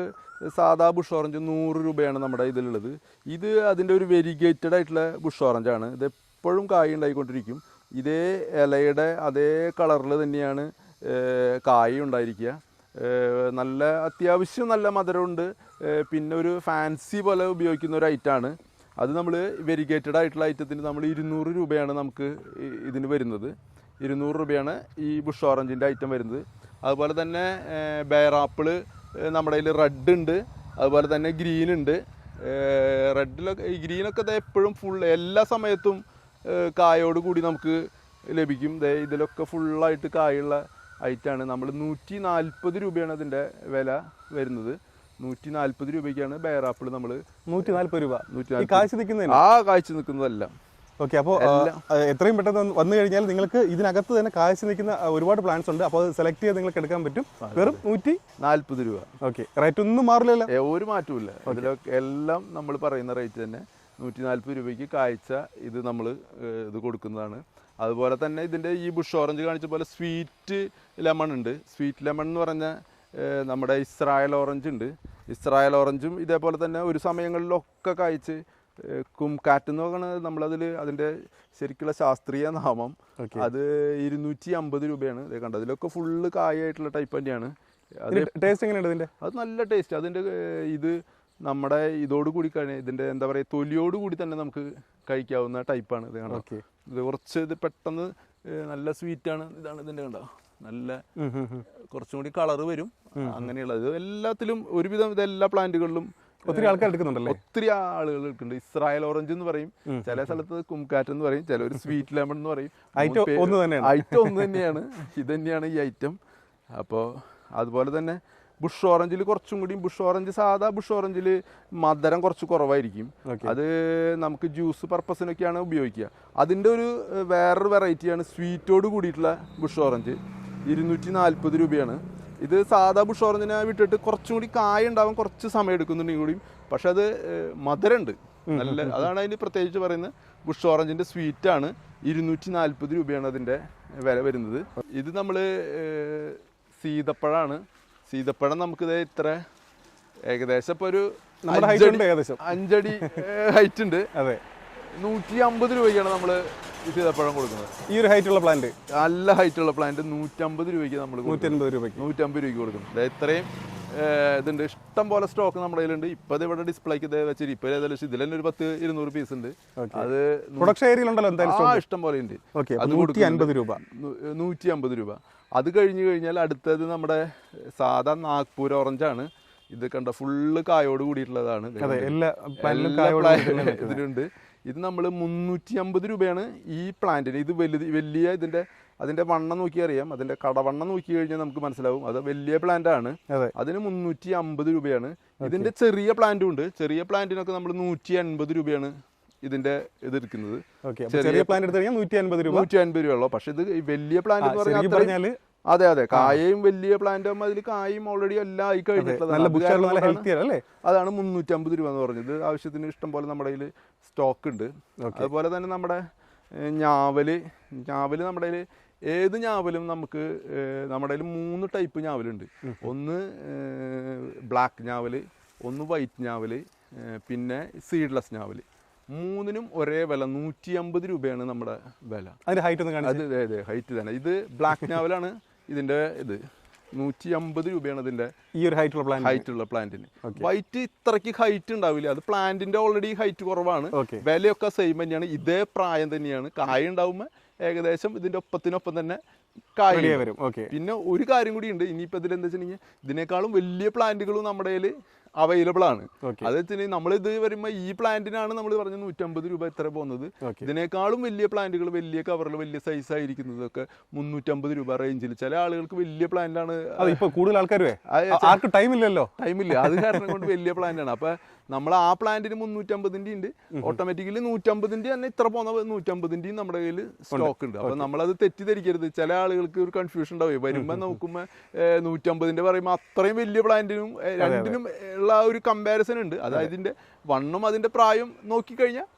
സാധാ ബുഷ് ഓറഞ്ച് 100 രൂപയാണ് നമ്മുടെ ഇതിലുള്ളത്. ഇത് അതിൻ്റെ ഒരു വെരിഗേറ്റഡ് ആയിട്ടുള്ള ബുഷ് ഓറഞ്ചാണ്. ഇത് എപ്പോഴും കായ ഉണ്ടായിക്കൊണ്ടിരിക്കും. ഇതേ ഇലയുടെ അതേ കളറിൽ തന്നെയാണ് കായ ഉണ്ടായിരിക്കുക. നല്ല അത്യാവശ്യം നല്ല മധുരമുണ്ട്. പിന്നെ ഒരു ഫാൻസി പോലെ ഉപയോഗിക്കുന്ന ഒരു ഐറ്റമാണ്. അത് നമ്മൾ വെരിഗേറ്റഡ് ആയിട്ടുള്ള ഐറ്റത്തിന് നമ്മൾ 200 രൂപയാണ് നമുക്ക് ഇതിന് വരുന്നത്. 200 രൂപയാണ് ഈ ബുഷ് ഓറഞ്ചിൻ്റെ ഐറ്റം വരുന്നത്. അതുപോലെ തന്നെ ബെയറാപ്പിള് നമ്മുടെ കയ്യിൽ റെഡ് ഉണ്ട്, അതുപോലെ തന്നെ ഗ്രീൻ ഉണ്ട്. ഈ ഗ്രീനൊക്കെ എപ്പോഴും എല്ലാ സമയത്തും കായോട് കൂടി നമുക്ക് ലഭിക്കും. ഇതിലൊക്കെ ഫുള്ളായിട്ട് കായുള്ള ഐറ്റമാണ്. നമ്മൾ 140 രൂപയാണ് അതിൻ്റെ വില വരുന്നത്. 140 രൂപയ്ക്കാണ് ബെയറാപ്പിൾ നമ്മൾ 140 രൂപ കാഴ്ച നിൽക്കുന്നതല്ല. ഓക്കെ, അപ്പോൾ എത്രയും പെട്ടെന്ന് വന്നു കഴിഞ്ഞാൽ നിങ്ങൾക്ക് ഇതിനകത്ത് തന്നെ കാഴ്ച നിൽക്കുന്ന ഒരുപാട് പ്ലാന്റ്സ് ഉണ്ട്. അപ്പോൾ അത് സെലക്ട് ചെയ്ത് നിങ്ങൾക്ക് എടുക്കാൻ പറ്റും. വെറും 140 രൂപ. ഓക്കെ, റേറ്റ് ഒന്നും മാറില്ലല്ലോ? ഒരു മാറ്റമില്ല. ഇതിലൊക്കെ എല്ലാം നമ്മൾ പറയുന്ന റേറ്റ് തന്നെ. 140 രൂപയ്ക്ക് കാഴ്ച ഇത് നമ്മൾ ഇത് കൊടുക്കുന്നതാണ്. അതുപോലെ തന്നെ ഇതിൻ്റെ ഈ ബുഷ് ഓറഞ്ച് കാണിച്ച പോലെ സ്വീറ്റ് ലെമൺ ഉണ്ട്. സ്വീറ്റ് ലെമൺ എന്ന് പറഞ്ഞാൽ നമ്മുടെ ഇസ്രായേൽ ഓറഞ്ച് ഉണ്ട്. ഇസ്രായേൽ ഓറഞ്ചും ഇതേപോലെ തന്നെ ഒരു സമയങ്ങളിലൊക്കെ കായ്ച്ച് കുംകാറ്റ് എന്ന് പറയുന്നത് നമ്മളതിൽ അതിൻ്റെ ശരിക്കുള്ള ശാസ്ത്രീയ നാമം. അത് 250 രൂപയാണ്. ഇത് കണ്ടത് അതിലൊക്കെ ഫുള്ള് കായായിട്ടുള്ള ടൈപ്പ് തന്നെയാണ്. ടേസ്റ്റ് എങ്ങനെയുണ്ട് ഇതിൻ്റെ? അത് നല്ല ടേസ്റ്റ്. അതിൻ്റെ ഇത് നമ്മുടെ ഇതോടുകൂടി ഇതിൻ്റെ എന്താ പറയുക തൊലിയോടുകൂടി തന്നെ നമുക്ക് കഴിക്കാവുന്ന ടൈപ്പാണ് ഇത്. കാണാം, ഇത് കുറച്ച് ഇത് പെട്ടെന്ന് നല്ല സ്വീറ്റാണ്. ഇതാണ് ഇതിൻ്റെ കണ്ടോ, നല്ല കുറച്ചും കൂടി കളറ് വരും അങ്ങനെയുള്ളത്. ഇത് എല്ലാത്തിലും ഒരുവിധം ഇതെല്ലാ പ്ലാന്റുകളിലും ഒത്തിരി ആൾക്കാർ എടുക്കുന്നുണ്ടല്ലോ. ഒത്തിരി ആളുകൾ എടുക്കുന്നുണ്ട്. ഇസ്രായേൽ ഓറഞ്ച് എന്ന് പറയും, ചില സ്ഥലത്ത് കുംകാറ്റ് എന്ന് പറയും, ചിലർ സ്വീറ്റ് ലെമൺ എന്ന് പറയും. ഐറ്റം ഒന്ന് തന്നെയാണ്. ഇത് തന്നെയാണ് ഈ ഐറ്റം. അപ്പോൾ അതുപോലെ തന്നെ ബുഷ് ഓറഞ്ചിൽ കുറച്ചും കൂടി സാധാ ബുഷ് ഓറഞ്ചിൽ മധുരം കുറച്ച് കുറവായിരിക്കും. അത് നമുക്ക് ജ്യൂസ് പർപ്പസിനൊക്കെയാണ് ഉപയോഗിക്കുക. അതിൻ്റെ ഒരു വേറൊരു വെറൈറ്റിയാണ് സ്വീറ്റോട് കൂടിയിട്ടുള്ള ബുഷ് ഓറഞ്ച്. 240 രൂപയാണ്. ഇത് സാധാ ബുഷ് ഓറഞ്ചിനെ വിട്ടിട്ട് കുറച്ചും കൂടി കായ ഉണ്ടാവാൻ കുറച്ച് സമയം എടുക്കുന്നുണ്ടെങ്കിൽ കൂടിയും, പക്ഷെ അത് മധുരമുണ്ട് നല്ല. അതാണ് അതിന് പ്രത്യേകിച്ച് പറയുന്നത്. ബുഷ് ഓറഞ്ചിൻ്റെ സ്വീറ്റാണ്. 240 രൂപയാണ് അതിൻ്റെ വില വരുന്നത്. ഇത് നമ്മൾ സീതപ്പഴമാണ്. സീതപ്പഴം നമുക്കിത് ഇത്ര ഏകദേശം ഇപ്പോൾ ഒരു 5 അടി ഹൈറ്റ് ഉണ്ട്. അതെ, 150 രൂപയ്ക്കാണ് നമ്മൾ ഈ സീതപ്പഴം കൊടുക്കുന്നത്. ഈ ഒരു ഹൈറ്റുള്ള പ്ലാന്റ്, നല്ല ഹൈറ്റുള്ള പ്ലാന്റ് 150 രൂപയ്ക്ക് നമ്മൾ 150 രൂപയ്ക്ക് കൊടുക്കുന്നത്. ഇത്രയും ഇതുണ്ട്. ഇഷ്ടം പോലെ സ്റ്റോക്ക് നമ്മുടെ കയ്യിലുണ്ട്. ഇപ്പൊ ഇവിടെ ഡിസ്പ്ലേക്ക് ഇത് വെച്ചിട്ട് ഇപ്പൊ ഏകദേശം ഇതിൽ തന്നെ ഒരു 100-200 പീസ് ഉണ്ട്. അത് പ്രൊഡക്ഷൻ ഏരിയയിലുണ്ടല്ലോ എന്തായാലും ഇഷ്ടം പോലെ ഉണ്ട്. അത് 150 രൂപ. 150 രൂപ. അത് കഴിഞ്ഞ് കഴിഞ്ഞാൽ അടുത്തത് നമ്മുടെ സാധാ നാഗ്പൂർ ഓറഞ്ചാണ്. ഇത് കണ്ട ഫുള്ള് കായോട് കൂടിയിട്ടുള്ളതാണ്. ഇതിലുണ്ട്. ഇത് നമ്മൾ 350 രൂപയാണ് ഈ പ്ലാന്റിന്. ഇത് വലിയ അതിന്റെ വണ്ണം നോക്കി അറിയാം. അതിന്റെ കടവണ്ണം നോക്കി കഴിഞ്ഞാൽ നമുക്ക് മനസ്സിലാവും അത് വലിയ പ്ലാന്റ് ആണ്. അതിന് 350 രൂപയാണ്. ഇതിന്റെ ചെറിയ പ്ലാന്റും ഉണ്ട്. ചെറിയ പ്ലാന്റിനൊക്കെ നമ്മൾ 180 രൂപയാണ് ഇതിന്റെ ഇത് എടുക്കുന്നത്. ചെറിയ പ്ലാന്റ് എടുത്ത് കഴിഞ്ഞാൽ 150 രൂപ ഉള്ളൂ. പക്ഷെ ഇത് വലിയ പ്ലാന്റ് എന്ന് പറഞ്ഞാൽ അതെ കായയും വലിയ പ്ലാന്റ് ആകുമ്പോൾ അതിൽ കായും ഓൾറെഡി എല്ലാം ആയി കഴിഞ്ഞിട്ടുള്ളത്. അതാണ് 350 രൂപ എന്ന് പറഞ്ഞത്. ആവശ്യത്തിന് ഇഷ്ടം പോലെ നമ്മുടെ കയ്യിൽ സ്റ്റോക്ക് ഉണ്ട്. അതുപോലെ തന്നെ നമ്മുടെ ഞാവല് നമ്മുടെ കയ്യിൽ ഏത് ഞാവലും നമുക്ക് നമ്മുടെ കയ്യിൽ 3 ടൈപ്പ് ഞാവലുണ്ട്. ഒന്ന് ബ്ലാക്ക് ഞാവല്, ഒന്ന് വൈറ്റ് ഞാവല്, പിന്നെ സീഡ്ലെസ് ഞാവല്. 3നും ഒരേ വില 150 രൂപയാണ് നമ്മുടെ വില. അതിന്റെ ഹൈറ്റ് ഒന്ന് കാണിച്ചു. അതെ ഹൈറ്റ് തന്നെ. ഇത് ബ്ലാക്ക് ഞാവലാണ്. ഇതിന്റെ ഇത് 150 രൂപയാണ് ഇതിന്റെ ഈ ഒരു ഹൈറ്റുള്ള പ്ലാന്റിന്. വൈറ്റ് ഇത്രയ്ക്ക് ഹൈറ്റ് ഉണ്ടാവില്ല. അത് പ്ലാന്റിന്റെ ഓൾറെഡി ഹൈറ്റ് കുറവാണ്. വിലയൊക്കെ സെയിം തന്നെയാണ്. ഇതേ പ്രായം തന്നെയാണ്. കായ ഉണ്ടാവുമ്പോൾ ഏകദേശം ഇതിന്റെ ഒപ്പത്തിനൊപ്പം തന്നെ കായ വരും. പിന്നെ ഒരു കാര്യം കൂടി ഉണ്ട്. ഇനിയിപ്പോ ഇതിലെന്താ വെച്ചിട്ടുണ്ടെങ്കിൽ ഇതിനേക്കാളും വലിയ പ്ലാന്റുകളും നമ്മുടെ കയ്യിൽ അവൈലബിൾ ആണ്. അത് വെച്ചാൽ നമ്മളിത് വരുമ്പോൾ ഈ പ്ലാന്റിനാണ് നമ്മൾ പറഞ്ഞ 150 രൂപ ഇത്ര പോകുന്നത്. ഇതിനേക്കാളും വലിയ പ്ലാന്റുകൾ വലിയ കവറിൽ വലിയ സൈസ് ആയിരിക്കുന്നതൊക്കെ 350 രൂപ റേഞ്ചിൽ. ചില ആളുകൾക്ക് വലിയ പ്ലാന്റാണ്. കൂടുതൽ ആൾക്കാർ ടൈമില്ല. അത് കാരണം കൊണ്ട് വലിയ പ്ലാന്റാണ്. അപ്പൊ നമ്മൾ ആ പ്ലാന്റിന് 350ന്റെ ഉണ്ട്. ഓട്ടോമാറ്റിക്കലി 150ന്റെ തന്നെ ഇത്ര പോകുന്ന 150ന്റെയും നമ്മുടെ കയ്യിൽ സ്റ്റോക്ക് ഉണ്ട്. അപ്പൊ നമ്മളത് തെറ്റിദ്ധരിക്കരുത്. ചില ആളുകൾക്ക് ഒരു കൺഫ്യൂഷൻ ഉണ്ടാവും. വരുമ്പോൾ നോക്കുമ്പോൾ 150ന്റെ പറയുമ്പോൾ അത്രയും വലിയ പ്ലാന്റിനും രണ്ടിനും ഉള്ള ഒരു കമ്പാരിസൺ ഉണ്ട്. അതായത് ഇതിന്റെ വണ്ണം അതിന്റെ പ്രായം നോക്കിക്കഴിഞ്ഞാൽ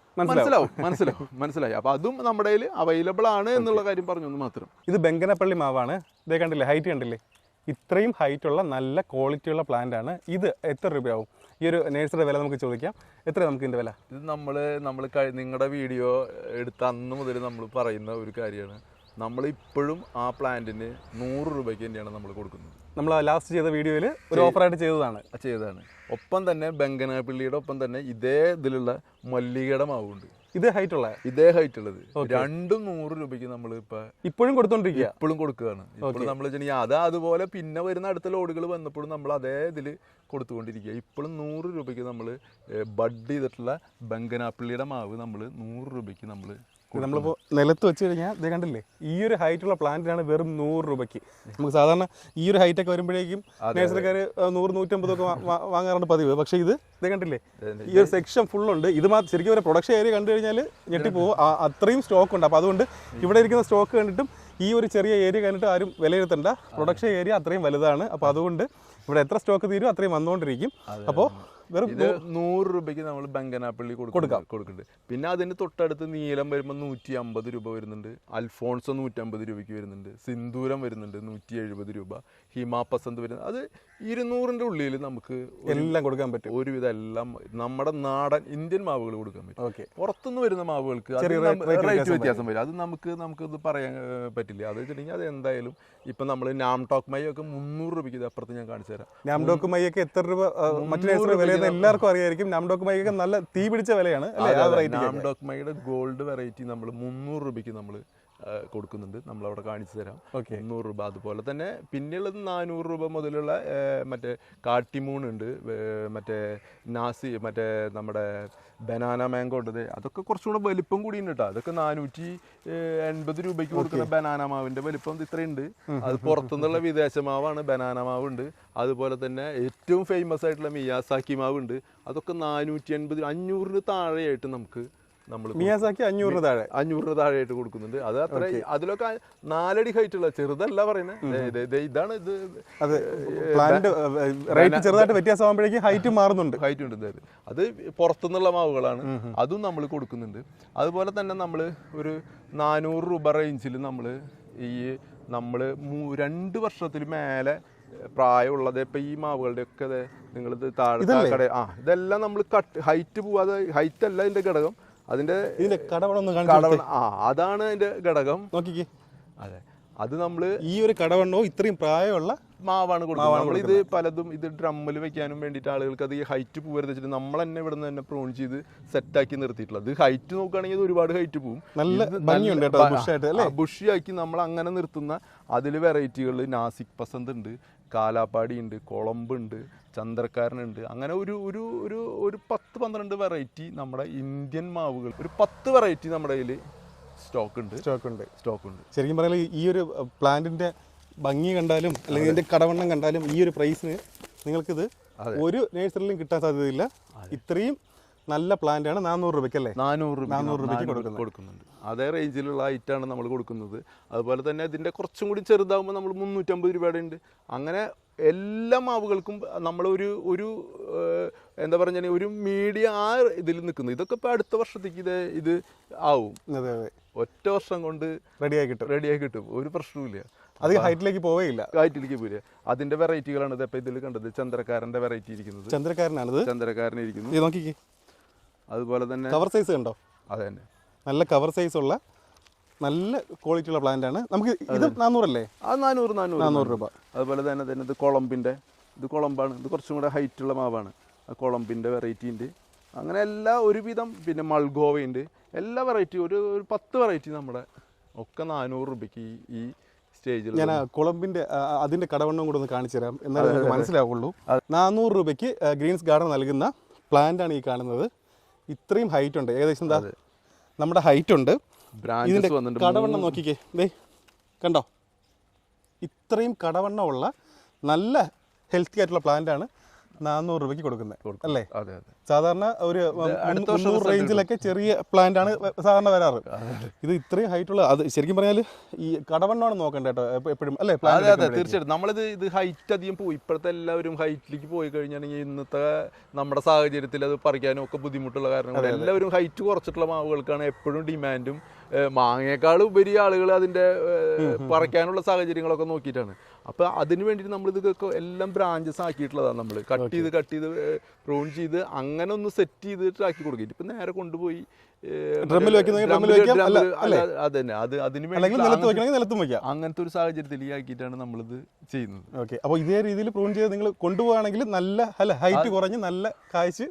മനസ്സിലായി. അപ്പൊ അതും നമ്മുടെ കയ്യിൽ അവൈലബിൾ ആണ് എന്നുള്ള കാര്യം പറഞ്ഞു മാത്രം. ഇത് ബെങ്കനപ്പള്ളി മാവാണ്. ഇതേ കണ്ടില്ലേ, ഹൈറ്റ് കണ്ടില്ലേ? ഇത്രയും ഹൈറ്റുള്ള നല്ല ക്വാളിറ്റിയുള്ള പ്ലാന്റ് ആണ്. ഇത് എത്ര രൂപയാവും? ഈ ഒരു നേഴ്സറിയുടെ വില നമുക്ക് ചോദിക്കാം. എത്ര നമുക്ക് ഇതിന്റെ വില? ഇത് നമ്മൾ നിങ്ങളുടെ വീഡിയോ എടുത്ത അന്ന് മുതൽ നമ്മൾ പറയുന്ന ഒരു കാര്യമാണ്. നമ്മളിപ്പോഴും ആ പ്ലാന്റിന് 100 രൂപയ്ക്ക് തന്നെയാണ് നമ്മൾ കൊടുക്കുന്നത്. നമ്മൾ ലാസ്റ്റ് ചെയ്ത വീഡിയോയിൽ ഒരു ഓഫറായിട്ട് ചെയ്തതാണ്. ഒപ്പം തന്നെ ബെങ്കനപ്പള്ളിയുടെ ഒപ്പം തന്നെ ഇതേ ഇതിലുള്ള മല്ലികയുടെ മാവുണ്ട്. ഇതേ ഹൈറ്റുള്ളത് രണ്ടും 100 രൂപയ്ക്ക് നമ്മൾ ഇപ്പോഴും കൊടുത്തോണ്ടിരിക്കുക. ഇപ്പോഴും കൊടുക്കുകയാണ്. ഇപ്പോൾ നമ്മൾ അത് അതുപോലെ പിന്നെ വരുന്ന അടുത്ത ലോഡുകൾ വന്നപ്പോഴും നമ്മൾ അതേ ഇതിൽ കൊടുത്തുകൊണ്ടിരിക്കുക. ഇപ്പോഴും 100 രൂപയ്ക്ക് നമ്മൾ ബഡ് ചെയ്തിട്ടുള്ള ബംഗനാപ്പള്ളിയുടെ മാവ് നമ്മൾ 100 രൂപയ്ക്ക് നമ്മളിപ്പോൾ നിലത്ത് വെച്ച് കഴിഞ്ഞാൽ ഇത് കണ്ടില്ലേ, ഈ ഒരു ഹൈറ്റുള്ള പ്ലാന്റിനാണ് വെറും 100 രൂപയ്ക്ക്. നമുക്ക് സാധാരണ ഈ ഒരു ഹൈറ്റൊക്കെ വരുമ്പോഴേക്കും നേഴ്സറിക്കാർ 100-150 ഒക്കെ വാങ്ങാറുണ്ട് പതിവ്. പക്ഷേ ഇത് കണ്ടില്ലേ, ഈ ഒരു സെക്ഷൻ ഫുള്ളുണ്ട്. ഇത് ശരിക്കും ഒരു പ്രൊഡക്ഷൻ ഏരിയ കണ്ടു കഴിഞ്ഞാൽ ഞെട്ടിപ്പോവും, അത്രയും സ്റ്റോക്ക് ഉണ്ട്. അപ്പോൾ അതുകൊണ്ട് ഇവിടെ ഇരിക്കുന്ന സ്റ്റോക്ക് കണ്ടിട്ടും ഈ ഒരു ചെറിയ ഏരിയ കണ്ടിട്ട് ആരും വിലയിരുത്തണ്ട. പ്രൊഡക്ഷൻ ഏരിയ അത്രയും വലുതാണ്. അപ്പോൾ അതുകൊണ്ട് ഇവിടെ എത്ര സ്റ്റോക്ക് തീരും അത്രയും വന്നുകൊണ്ടിരിക്കും. അപ്പോൾ വെറും 100 രൂപയ്ക്ക് നമ്മൾ ബംഗനാപ്പള്ളി കൊടുക്കുന്നുണ്ട്. പിന്നെ അതിന് തൊട്ടടുത്ത് നീലം വരുമ്പോൾ 150 രൂപ വരുന്നുണ്ട്, അൽഫോൺസോ 150 രൂപയ്ക്ക് വരുന്നുണ്ട്, സിന്ദൂരം വരുന്നുണ്ട് 170 രൂപ, ഹിമാപസന്ത് വരുന്നത് അത് 200-ന്റെ ഉള്ളിൽ നമുക്ക് എല്ലാം കൊടുക്കാൻ പറ്റും. ഒരുവിധം എല്ലാം നമ്മുടെ നാടൻ ഇന്ത്യൻ മാവുകൾ കൊടുക്കാൻ പറ്റും. ഓക്കെ, പുറത്തുനിന്ന് വരുന്ന മാവുകൾക്ക് റേറ്റ് വ്യത്യാസം വരും. അത് നമുക്കിത് പറയാൻ പറ്റില്ല. അത് വെച്ചിട്ടുണ്ടെങ്കിൽ അത് എന്തായാലും ഇപ്പം നമ്മൾ നാംടോക്ക് മൈ ഒക്കെ 300 രൂപയ്ക്ക് ഇത് അപ്പുറത്ത് ഞാൻ കാണിച്ചു തരാം. നാംടോക്ക് മൈ ഒക്കെ എത്ര രൂപ മറ്റു നേഴ്സറി വില എല്ലാവർക്കും അറിയായിരിക്കും. നാംടോക്ക് മൈ ഒക്കെ നല്ല തീ പിടിച്ച വിലയാണ്. നാംടോക്ക് മൈയുടെ ഗോൾഡ് വെറൈറ്റി നമ്മൾ 300 രൂപയ്ക്ക് നമ്മൾ കൊടുക്കുന്നുണ്ട്. നമ്മളവിടെ കാണിച്ചു തരാം. 300 രൂപ. അതുപോലെ തന്നെ പിന്നെയുള്ളത് 400 രൂപ മുതലുള്ള മറ്റേ കാട്ടിമൂൺ ഉണ്ട്, മറ്റേ മറ്റേ നമ്മുടെ ബനാന മാംഗോ ഉണ്ട്. അതൊക്കെ കുറച്ചും കൂടെ വലിപ്പം കൂടി ഉണ്ട് കേട്ടോ. അതൊക്കെ 480 രൂപയ്ക്ക് കൊടുക്കുന്ന ബനാന മാവിന്റെ വലിപ്പം ഇത്രയുണ്ട്. അത് പുറത്തുനിന്നുള്ള വിദേശ മാവാണ്, ബനാന മാവ് ഉണ്ട്. അതുപോലെ തന്നെ ഏറ്റവും ഫേമസ് ആയിട്ടുള്ള മിയാസാക്കി മാവ് ഉണ്ട്. അതൊക്കെ 480, 500-ന് താഴെയായിട്ട് മിയാസാക്കി 500 താഴെയായിട്ട് കൊടുക്കുന്നുണ്ട്. അത് അത്ര അതിലൊക്കെ 4 അടി ഹൈറ്റ് ഉള്ള, ചെറുതല്ല പറയുന്നത്. ഇതാണ് ഇത്. അത് പ്ലാന്റ് റേറ്റ് ചെറുതായിട്ട് വ്യത്യാസമാകുമ്പോഴേക്കും ഹൈറ്റ് മാറുന്നുണ്ട്. ഹൈറ്റ് ഉണ്ട്. അത് പുറത്തുനിന്നുള്ള മാവുകളാണ്, അതും നമ്മൾ കൊടുക്കുന്നുണ്ട്. അതുപോലെ തന്നെ നമ്മൾ ഒരു 400 രൂപ റേഞ്ചിൽ നമ്മൾ 2 വർഷത്തിൽ മേലെ പ്രായമുള്ളത് ഇപ്പൊ ഈ മാവുകളുടെ ഒക്കെ നിങ്ങളിത് താഴെ ഇതെല്ലാം നമ്മൾ ഹൈറ്റ് പോവാതെ, ഹൈറ്റ് അല്ല ഇതിന്റെ ഘടകം, അതിന്റെ കടവണ്ണം അതാണ് അതിന്റെ ഘടകം. നോക്കിക്കേ, അതെ, അത് നമ്മള് ഈ ഒരു കടവണ്ണവും ഇത്രയും പ്രായമുള്ള മാവാണ് കൊടുക്കുന്നത്. നമ്മളിത് പലതും ഇത് ഡ്രമ്മിൽ വെക്കാനും വേണ്ടിയിട്ട് ആളുകൾക്ക് അത് ഈ ഹൈറ്റ് പോകരുത് വെച്ചിട്ട് നമ്മൾ തന്നെ ഇവിടെ നിന്ന് തന്നെ പ്രൂൺ ചെയ്ത് സെറ്റാക്കി നിർത്തിയിട്ടുള്ളത്. ഹൈറ്റ് നോക്കുകയാണെങ്കിൽ ഇത് ഒരുപാട് ഹൈറ്റ് പോവും. നല്ല ബുഷിയാക്കി നമ്മൾ അങ്ങനെ നിർത്തുന്ന അതിൽ വെറൈറ്റികൾ നാസിക് പസന്ത് ഉണ്ട്, കാലാപ്പാടി ഉണ്ട്, കൊളമ്പുണ്ട്, ചന്ദ്രക്കാരനുണ്ട്. അങ്ങനെ ഒരു 10-12 വെറൈറ്റി നമ്മുടെ ഇന്ത്യൻ മാവുകൾ, ഒരു 10 വെറൈറ്റി നമ്മുടെ കയ്യിൽ സ്റ്റോക്ക് ഉണ്ട്. ശരിക്കും പറഞ്ഞാൽ ഈ ഒരു പ്ലാന്റിന്റെ ഭംഗി കണ്ടാലും അല്ലെങ്കിൽ ഇതിന്റെ കടവണ്ണം കണ്ടാലും ഈ ഒരു പ്രൈസിന് നിങ്ങൾക്കിത് ഒരു നേഴ്സറിയിലും കിട്ടാൻ സാധ്യതയില്ല. ഇത്രയും നല്ല പ്ലാന്റ് ആണ് 400 രൂപയ്ക്ക് അല്ലേ? 400 രൂപയ്ക്ക് കൊടുക്കുന്നുണ്ട്. അതേ റേഞ്ചിലുള്ള ഐറ്റാണ് നമ്മൾ കൊടുക്കുന്നത്. അതുപോലെ തന്നെ ഇതിന്റെ കുറച്ചും കൂടി ചെറുതാകുമ്പോൾ നമ്മൾ 350 രൂപയുടെ ഉണ്ട്. അങ്ങനെ എല്ലാ മാവുകൾക്കും നമ്മൾ ഒരു എന്താ പറഞ്ഞാൽ ഒരു മീഡിയ ആ ഇതിൽ നിൽക്കുന്നത്. ഇതൊക്കെ ഇപ്പോൾ അടുത്ത വർഷത്തേക്ക് ഇത് ആവും. ഒറ്റ വർഷം കൊണ്ട് റെഡിയായി കിട്ടും. ഒരു പ്രശ്നവുമില്ല. അത് ഹൈറ്റിലേക്ക് പോവുകയില്ല. അതിന്റെ വെറൈറ്റികളാണ് ഇപ്പൊ ഇതിൽ കണ്ടത്. ചന്ദ്രക്കാരന്റെ വെറൈറ്റി ഇരിക്കുന്നത്, ചന്ദ്രക്കാരനിരിക്കുന്നു. നോക്കിക്കേ, അതുപോലെ തന്നെ കവർ സൈസ് കണ്ടോ? അതെ തന്നെ, നല്ല കവർ സൈസ് ഉള്ള നല്ല ക്വാളിറ്റി ഉള്ള പ്ലാന്റ് ആണ്. നമുക്ക് ഇത് 400 അല്ലേ? 400 രൂപ. അതുപോലെ തന്നെ ഇത് കൊളമ്പിന്റെ, ഇത് കൊളമ്പാണ്. ഇത് കുറച്ചും കൂടെ ഹൈറ്റ് ഉള്ള മാവാണ്. കൊളമ്പിന്റെ വെറൈറ്റി ഉണ്ട്. അങ്ങനെ എല്ലാ ഒരുവിധം. പിന്നെ മൾഗോവയുണ്ട്. എല്ലാ വെറൈറ്റി ഒരു 10 വെറൈറ്റി നമ്മുടെ ഒക്കെ 400 രൂപയ്ക്ക് ഈ സ്റ്റേജിൽ. ഞാൻ കൊളംബിന്റെ അതിന്റെ കടവണ്ണം കൂടെ ഒന്ന് കാണിച്ചു തരാം, എന്നാലും നിങ്ങൾക്ക് മനസ്സിലാവുള്ളൂ. 400 രൂപയ്ക്ക് ഗ്രീൻസ് ഗാർഡൻ നൽകുന്ന പ്ലാന്റ് ആണ് ഈ കാണുന്നത്. ഇത്രയും ഹൈറ്റ് ഉണ്ട്, ഏകദേശം എന്താ നമ്മുടെ ഹൈറ്റ് ഉണ്ട്. ഇതിന്റെ കടവണ്ണം നോക്കിക്കേ, കണ്ടോ? ഇത്രയും കടവണ്ണമുള്ള നല്ല ഹെൽത്തി ആയിട്ടുള്ള പ്ലാന്റ് ആണ് 400 രൂപയ്ക്ക് കൊടുക്കുന്നത് അല്ലേ? സാധാരണ ഒരു 300 റേഞ്ചിലൊക്കെ ചെറിയ പ്ലാന്റ് ആണ് സാധാരണ വരാറ്. ഇത് ഇത്രയും ഹൈറ്റുള്ള, അത് ശരിക്കും പറഞ്ഞാൽ ഈ കടവണ്ണമാണ് നോക്കണ്ട കേട്ടോ എപ്പോഴും അല്ലേ? തീർച്ചയായിട്ടും നമ്മളിത് ഹൈറ്റ് അധികം പോയി. ഇപ്പോഴത്തെ എല്ലാവരും ഹൈറ്റിലേക്ക് പോയി കഴിഞ്ഞാണെങ്കിൽ ഇന്നത്തെ നമ്മുടെ സാഹചര്യത്തിൽ അത് പറിക്കാനും ഒക്കെ ബുദ്ധിമുട്ടുള്ള കാരണം കൊണ്ട് എല്ലാവരും ഹൈറ്റ് കുറച്ചിട്ടുള്ള മാവുകൾക്കാണ് എപ്പോഴും ഡിമാൻഡും. മാങ്ങയേക്കാൾ ഉപരി ആളുകൾ അതിന്റെ പറിക്കാനുള്ള സാഹചര്യങ്ങളൊക്കെ നോക്കിയിട്ടാണ്. അപ്പൊ അതിന് വേണ്ടിയിട്ട് നമ്മൾ ഇതൊക്കെ എല്ലാം ബ്രാഞ്ചസ് ആക്കിയിട്ടുള്ളതാണ്. നമ്മൾ കട്ട് ചെയ്ത് പ്രൂൺ ചെയ്ത് അങ്ങനെ ഒന്ന് സെറ്റ് ചെയ്തിട്ട് ആക്കി കൊടുക്കില്ല. ഇപ്പൊ നേരെ കൊണ്ടുപോയി അതന്നെ അതിന് വേണ്ടി അങ്ങനത്തെ ഒരു സാഹചര്യത്തിൽ ആക്കിയിട്ടാണ് നമ്മളിത് ചെയ്യുന്നത്. ഓക്കെ, അപ്പോൾ ഇതേ രീതിയിൽ പ്രൂൺ ചെയ്ത് നിങ്ങൾ കൊണ്ടുപോവുകയാണെങ്കിൽ നല്ല ഹൈറ്റ് കുറഞ്ഞ് നല്ല കായ്ച്ച്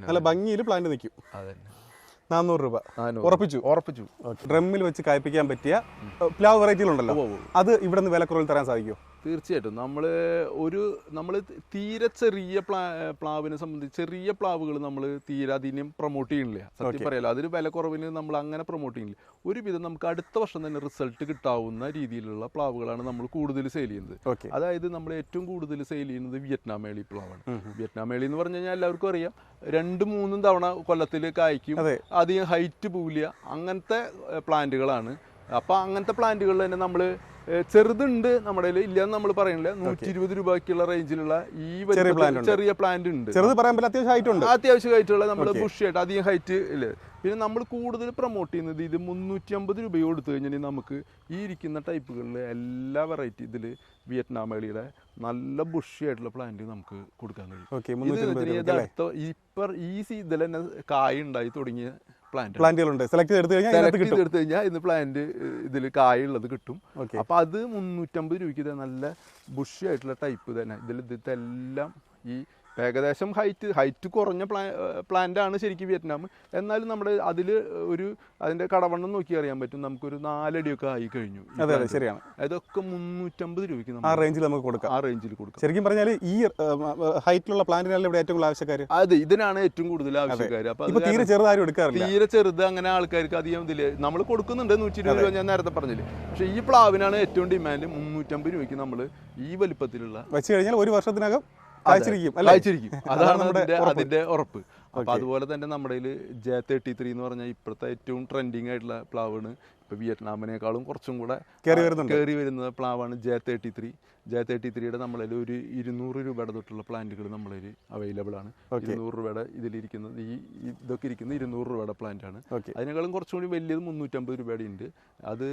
നല്ല ഭംഗിയിൽ പ്ലാന്റ് നിൽക്കും. 400 രൂപ ഉറപ്പിച്ചു. ഡ്രമ്മിൽ വെച്ച് കായ്പ്പിക്കാൻ പറ്റിയ പ്ലാവ് വെറൈറ്റികളുണ്ടല്ലോ, അത് ഇവിടെ നിന്ന് വിലക്കുറവിൽ തരാൻ സാധിക്കുമോ? തീർച്ചയായിട്ടും നമ്മൾ തീരെ ചെറിയ പ്ലാവിനെ സംബന്ധിച്ച് ചെറിയ പ്ലാവുകൾ നമ്മൾ തീരെ അതിനും പ്രൊമോട്ട് ചെയ്യണില്ല. സത്യം പറയാലോ, അതിന് വില കുറവിന് നമ്മൾ അങ്ങനെ പ്രൊമോട്ട് ചെയ്യണില്ല. ഒരുവിധം നമുക്ക് അടുത്ത വർഷം തന്നെ റിസൾട്ട് കിട്ടാവുന്ന രീതിയിലുള്ള പ്ലാവുകളാണ് നമ്മൾ കൂടുതൽ സെയിൽ ചെയ്യുന്നത്. അതായത് നമ്മൾ ഏറ്റവും കൂടുതൽ സെയിൽ ചെയ്യുന്നത് വിയറ്റ്നാം മേളി പ്ലാവാണ്. വിയറ്റ്നാം മേളി എന്ന് പറഞ്ഞു കഴിഞ്ഞാൽ എല്ലാവർക്കും അറിയാം, 2-3 തവണ കൊല്ലത്തിൽ കായ്ക്കും, അധികം ഹൈറ്റ് പോവില്ല, അങ്ങനത്തെ പ്ലാന്റുകളാണ്. അപ്പം അങ്ങനത്തെ പ്ലാന്റുകളിൽ തന്നെ നമ്മൾ ചെറുതുണ്ട് നമ്മുടെ ഇല്ലാന്ന് നമ്മൾ പറയുന്നില്ല. 120 രൂപയ്ക്കുള്ള റേഞ്ചിലുള്ള ഈ ചെറിയ പ്ലാന്റ് ഉണ്ട്. അത്യാവശ്യം ഹൈറ്റുള്ള നമ്മുടെ ബുഷായിട്ട് അധികം ഹൈറ്റ് ഇല്ല. പിന്നെ നമ്മൾ കൂടുതൽ പ്രൊമോട്ട് ചെയ്യുന്നത് ഇത് 350 രൂപ കൊടുത്തു കഴിഞ്ഞാൽ നമുക്ക് ഈ ഇരിക്കുന്ന ടൈപ്പുകളിൽ എല്ലാ വെറൈറ്റി ഇതിൽ വിയറ്റ്നാം മേളിയുടെ നല്ല ബുഷിയായിട്ടുള്ള പ്ലാന്റ് നമുക്ക് കൊടുക്കാൻ കഴിയും. ഈ ഇതിൽ തന്നെ കായ ഉണ്ടായി തുടങ്ങിയ പ്ലാന്റുകളുണ്ട്. സെലക്ട് എടുത്തു കഴിഞ്ഞാൽ ഇന്ന് പ്ലാന്റ് ഇതിൽ കായുള്ളത് കിട്ടും. അപ്പൊ അത് 350 രൂപയ്ക്ക് നല്ല ബുഷി ആയിട്ടുള്ള ടൈപ്പ് തന്നെ ഇതിലെല്ലാം ഈ ഏകദേശം ഹൈറ്റ് കുറഞ്ഞ പ്ലാന്റ് ആണ് ശരിക്കും വിയറ്റ്നാം. എന്നാലും നമ്മുടെ അതിൽ അതിന്റെ കടവണ്ണം നോക്കി അറിയാൻ പറ്റും, നമുക്കൊരു 4 അടിയൊക്കെ ആയി കഴിഞ്ഞു. ശരിയാണ്. അതൊക്കെ 350 രൂപയ്ക്ക് ആ റേഞ്ചിൽ നമുക്ക് കൊടുക്കാം. ശരിക്കും പറഞ്ഞാൽ ഈ ഹൈറ്റിലുള്ള പ്ലാന്റിനല്ല ഇവിടെ ഏറ്റവും കൂടുതൽ ആവശ്യക്കാർ. അതെ, ഇതിനാണ് ഏറ്റവും കൂടുതൽ ആവശ്യക്കാർ. അപ്പൊ തീരെ ചെറുതാരും എടുക്കാറില്ല. തീരെ ചെറുത് അങ്ങനെ ആൾക്കാർക്ക് അധികം ഇതില് നമ്മൾ കൊടുക്കുന്നുണ്ട്. 120 രൂപ ഞാൻ നേരത്തെ പറഞ്ഞില്ലേ. പക്ഷെ ഈ പ്ലാവിനാണ് ഏറ്റവും ഡിമാൻഡ്. 350 രൂപയ്ക്ക് നമ്മൾ ഈ വലിപ്പത്തിലുള്ള വെച്ച് കഴിഞ്ഞാൽ ഒരു വർഷത്തിനകം കായ്ച്ചിരിക്കും. അതാണ് അതിന്റെ ഉറപ്പ്. അപ്പൊ അതുപോലെ തന്നെ നമ്മുടെ J33 എന്ന് പറഞ്ഞാൽ ഇപ്പോഴത്തെ ഏറ്റവും ട്രെൻഡിങ് ആയിട്ടുള്ള പ്ലാവാണ്. ഇപ്പൊ വിയറ്റ്നാമിനേക്കാളും കുറച്ചും കൂടെ കയറി വരുന്ന പ്ലാവാണ് J33. J33യുടെ നമ്മളതിൽ ഒരു 200 രൂപയുടെ തൊട്ടുള്ള പ്ലാന്റുകൾ നമ്മളതിൽ അവൈലബിൾ ആണ്. 200 രൂപയുടെ ഇതിലിരിക്കുന്നത് ഇതൊക്കെ ഇരിക്കുന്നത് 200 രൂപയുടെ പ്ലാന്റ് ആണ്. അതിനേക്കാളും കുറച്ചും കൂടി വലിയത് 350 രൂപയുടെ ഉണ്ട്. അത്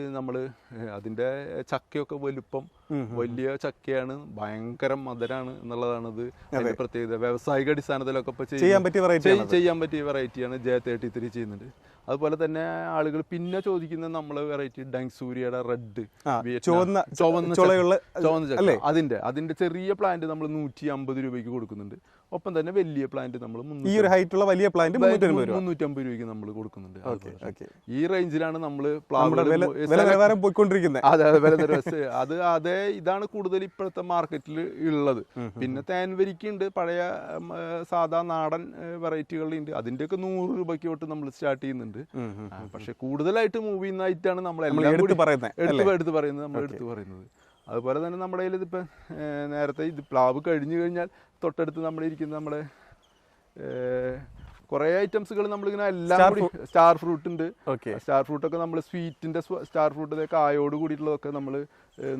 അതിന്റെ ചക്കയൊക്കെ വലുപ്പം വലിയ ചക്കയാണ്, ഭയങ്കര മധുരമാണ് എന്നുള്ളതാണ് ഇത് അതിന്റെ പ്രത്യേകത. വ്യാവസായിക അടിസ്ഥാനത്തിലൊക്കെ ഇപ്പൊ ചെയ്യാൻ പറ്റിയ വെറൈറ്റിയാണ് J33 ചെയ്യുന്നത്. അതുപോലെ തന്നെ ആളുകൾ പിന്നെ ചോദിക്കുന്ന നമ്മളെ വെറൈറ്റി ഡങ്സൂരിയുടെ റെഡ് ചുവന്ന അതിന്റെ ചെറിയ പ്ലാന്റ് നമ്മൾ 150 രൂപയ്ക്ക് കൊടുക്കുന്നുണ്ട്. ഒപ്പം തന്നെ വലിയ പ്ലാന്റ് നമ്മൾ ഈ ഒരു ഹൈറ്റുള്ള വലിയ പ്ലാന്റ് 350 രൂപയ്ക്ക് നമ്മൾ കൊടുക്കുന്നുണ്ട്. ഈ റേഞ്ചിലാണ് നമ്മൾ അതെ ഇതാണ് കൂടുതൽ ഇപ്പോഴത്തെ മാർക്കറ്റിൽ ഉള്ളത്. പിന്നെ തേൻവരിക്കുണ്ട്, പഴയ സാധാ നാടൻ വെറൈറ്റികളുണ്ട്. അതിന്റെയൊക്കെ 100 രൂപയ്ക്ക് തൊട്ട് നമ്മൾ സ്റ്റാർട്ട് ചെയ്യുന്നുണ്ട്. പക്ഷെ കൂടുതലായിട്ട് മൂവ് ചെയ്യുന്ന ഐറ്റാണ് നമ്മളെല്ലാം എടുത്ത് പറയുന്നത്. അതുപോലെ തന്നെ നമ്മുടെ കയ്യിൽ ഇതിപ്പോൾ നേരത്തെ ഇത് പ്ലാവ് കഴിഞ്ഞു കഴിഞ്ഞാൽ തൊട്ടടുത്ത് നമ്മളിരിക്കുന്ന നമ്മുടെ കുറേ ഐറ്റംസുകൾ നമ്മളിങ്ങനെ എല്ലാം കൂടി സ്റ്റാർ ഫ്രൂട്ട് ഉണ്ട്. സ്റ്റാർ ഫ്രൂട്ടൊക്കെ നമ്മൾ സ്വീറ്റിന്റെ സ്റ്റാർ ഫ്രൂട്ട് കായോട് കൂടിയിട്ടുള്ളതൊക്കെ നമ്മൾ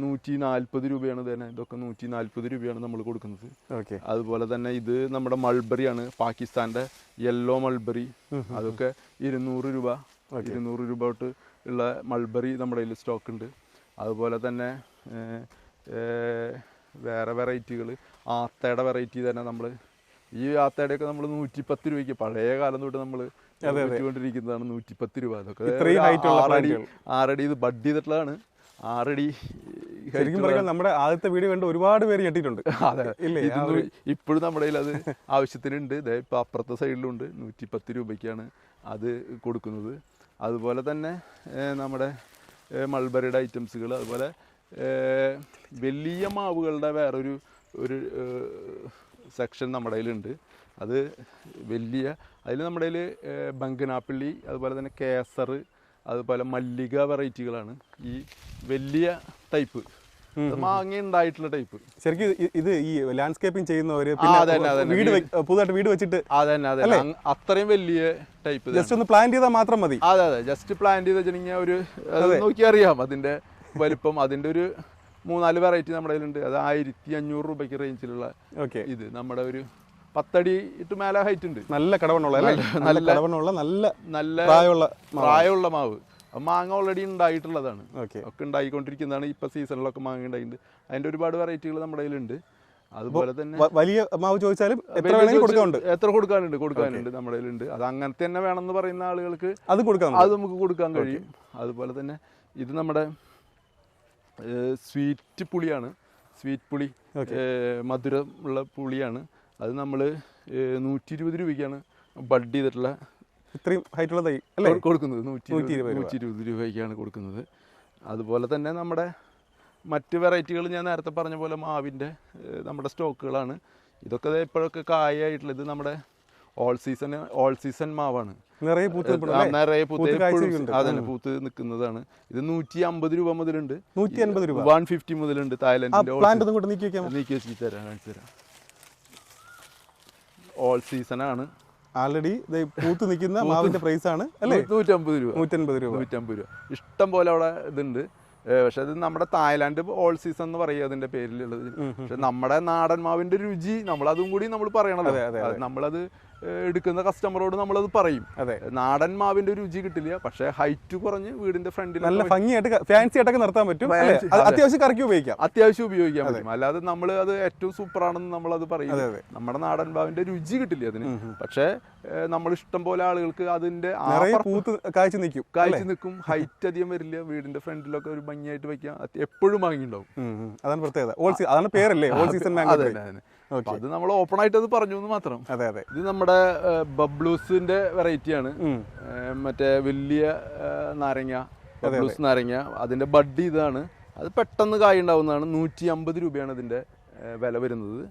140 രൂപയാണ് തന്നെ. ഇതൊക്കെ 140 രൂപയാണ് നമ്മൾ കൊടുക്കുന്നത്. അതുപോലെ തന്നെ ഇത് നമ്മുടെ മൾബറിയാണ്, പാകിസ്ഥാന്റെ യെല്ലോ മൾബറി. അതൊക്കെ 200 രൂപ തൊട്ട് ഉള്ള മൾബറി നമ്മുടെ കയ്യിൽ സ്റ്റോക്ക് ഉണ്ട്. അതുപോലെ തന്നെ വേറെ വെറൈറ്റികൾ ആത്തയുടെ വെറൈറ്റി തന്നെ നമ്മൾ ഈ ആത്തയുടെയൊക്കെ നമ്മൾ 110 രൂപയ്ക്ക് പഴയ കാലം തൊട്ട് നമ്മൾ കൊണ്ടിരിക്കുന്നതാണ്. 110 രൂപ. അതൊക്കെ 6 അടി ഇത് ബഡ് ചെയ്തിട്ടുള്ളതാണ്. 6 അടി നമ്മുടെ ആദ്യത്തെ വീഡിയോ കണ്ട് ഒരുപാട് പേര് ഞെട്ടിയിട്ടുണ്ട്. ഇപ്പോഴും നമ്മുടെ കയ്യിൽ അത് ആവശ്യത്തിനുണ്ട്. ഇപ്പൊ അപ്പുറത്തെ സൈഡിലുണ്ട്. 110 രൂപയ്ക്കാണ് അത് കൊടുക്കുന്നത്. അതുപോലെ തന്നെ നമ്മുടെ മൾബറിയുടെ ഐറ്റംസുകൾ, അതുപോലെ വലിയ മാവുകളുടെ വേറൊരു സെക്ഷൻ നമ്മുടെ കയ്യിലുണ്ട്. അത് അതിൽ നമ്മുടെ കയ്യിൽ ബംഗനാപ്പള്ളി, അതുപോലെ തന്നെ കേസർ, അതുപോലെ മല്ലിക വെറൈറ്റികളാണ് ഈ വലിയ ടൈപ്പ് മാങ്ങ ഉണ്ടായിട്ടുള്ള ടൈപ്പ്. ശരിക്കും ഇത് ഈ ലാൻഡ്സ്കേപ്പിംഗ് ചെയ്യുന്നവര് പുതുതായിട്ട് വീട് വെച്ചിട്ട് അത്രയും വലിയ ടൈപ്പ് ജസ്റ്റ് ഒന്ന് പ്ലാൻ ചെയ്താൽ മാത്രം മതി. അതെ, ജസ്റ്റ് പ്ലാൻ ചെയ്ത് വെച്ചിട്ടുണ്ടെങ്കിൽ ഒരു നോക്കി അറിയാം അതിന്റെ വലിപ്പം. അതിന്റെ ഒരു 3-4 വെറൈറ്റി നമ്മുടെ കയ്യിലുണ്ട്. അത് 1500 രൂപയ്ക്ക് റേഞ്ചിലുള്ള ഇത് നമ്മുടെ ഒരു 10 അടി ഇട്ട് മേലെ ഹൈറ്റ് ഉണ്ട്. നല്ല കടവണ്ണുള്ള നല്ല പ്രായമുള്ള മാവ്. മാങ്ങ ഓൾറെഡി ഉണ്ടായിട്ടുള്ളതാണ്. ഒക്കെ ഉണ്ടായിക്കൊണ്ടിരിക്കുന്നതാണ്. ഇപ്പൊ സീസണിലൊക്കെ മാങ്ങ ഉണ്ടായിട്ടുണ്ട്. അതിന്റെ ഒരുപാട് വെറൈറ്റികൾ നമ്മുടെ കയ്യിലുണ്ട്. അതുപോലെ തന്നെ വലിയ മാവ് ചോദിച്ചാലും എത്ര കൊടുക്കാനുണ്ട് നമ്മുടെ കയ്യിലുണ്ട്. അത് അങ്ങനത്തെ തന്നെ വേണമെന്ന് പറയുന്ന ആളുകൾക്ക് അത് നമുക്ക് കൊടുക്കാൻ കഴിയും. അതുപോലെ തന്നെ ഇത് നമ്മുടെ സ്വീറ്റ് പുളിയാണ്. സ്വീറ്റ് പുളി മധുരം ഉള്ള പുളിയാണ്. അത് നമ്മൾ 120 രൂപയ്ക്കാണ് ബഡ് ചെയ്തിട്ടുള്ള ഇത്രയും ഹൈറ്റുള്ള തൈ കൊടുക്കുന്നത്. 120 രൂപയ്ക്കാണ് കൊടുക്കുന്നത്. അതുപോലെ തന്നെ നമ്മുടെ മറ്റ് വെറൈറ്റികൾ ഞാൻ നേരത്തെ പറഞ്ഞ പോലെ മാവിൻ്റെ നമ്മുടെ സ്റ്റോക്കുകളാണ്. ഇതൊക്കെ ദേ ഇപ്പോഴൊക്കെ കായായിട്ടുള്ളത്. ഇത് നമ്മുടെ ഓൾ സീസൺ മാവാണ്. നിറയെ പൂത്ത് നിറയെ അതന്നെ പൂത്ത് നിൽക്കുന്നതാണ്. ഇത് 150 രൂപ മുതലുണ്ട്, 150 രൂപ, 150 മുതലുണ്ട്. തായ്ലൻഡിന്റെ നീക്കി വെച്ച് കാണിച്ചു തരാം. ഓൾ സീസൺ ആണ്. ആൾറെഡി പൂത്ത് നിൽക്കുന്ന മാവിന്റെ പ്രൈസ് ആണ് അല്ലേ? 150 രൂപ. 150 രൂപ. ഇഷ്ടം പോലെ അവിടെ ഇതുണ്ട്. പക്ഷെ അത് നമ്മുടെ തായ്ലാന്റ് ഓൾ സീസൺ എന്ന് പറയുക അതിന്റെ പേരിലുള്ളത്. പക്ഷെ നമ്മുടെ നാടൻ മാവിന്റെ രുചി നമ്മളതും കൂടി നമ്മൾ പറയണല്ലോ. നമ്മളത് എടുക്കുന്ന കസ്റ്റമറോട് നമ്മളത് പറയും. നാടൻ മാവിന്റെ രുചി കിട്ടില്ല, പക്ഷെ ഹൈറ്റ് കുറഞ്ഞ് വീടിന്റെ ഫ്രണ്ടിൽ നല്ല ഭംഗിയായിട്ട് ഫാൻസി ആയിട്ടൊക്കെ നിർത്താൻ പറ്റും. അത്യാവശ്യം കറക്കി ഉപയോഗിക്കാം, പറ്റും. അല്ലാതെ നമ്മൾ അത് ഏറ്റവും സൂപ്പറാണെന്ന് നമ്മളത് പറയും. നമ്മുടെ നാടൻ മാവിന്റെ രുചി കിട്ടില്ല അതിന്. പക്ഷെ നമ്മൾ ഇഷ്ടം പോലെ ആളുകൾക്ക് അതിന്റെ കാഴ്ച നിൽക്കും. ഹൈറ്റ് അധികം വരില്ല, വീടിന്റെ ഫ്രണ്ടിലൊക്കെ ഒരു ഭംഗിയായിട്ട് വെക്കാം. എപ്പോഴും ഭംഗിയുണ്ടാവും. അതാണ് പ്രത്യേകത. അതാണ് പേരല്ലേ ഓൾ സീസൺ മാംഗോ. അത് നമ്മൾ ഓപ്പൺ ആയിട്ട് അത് പറഞ്ഞു എന്ന് മാത്രം. ഇത് നമ്മുടെ ബബ്ലൂസിന്റെ വെറൈറ്റി ആണ്. മറ്റേ വലിയ നാരങ്ങ, ബബ്ലൂസ് നാരങ്ങ. അതിന്റെ ബഡ് ഇതാണ്. അത് പെട്ടെന്ന് കായ ഉണ്ടാവുന്നതാണ്. 150 രൂപയാണ് ഇതിന്റെ വില വരുന്നത്.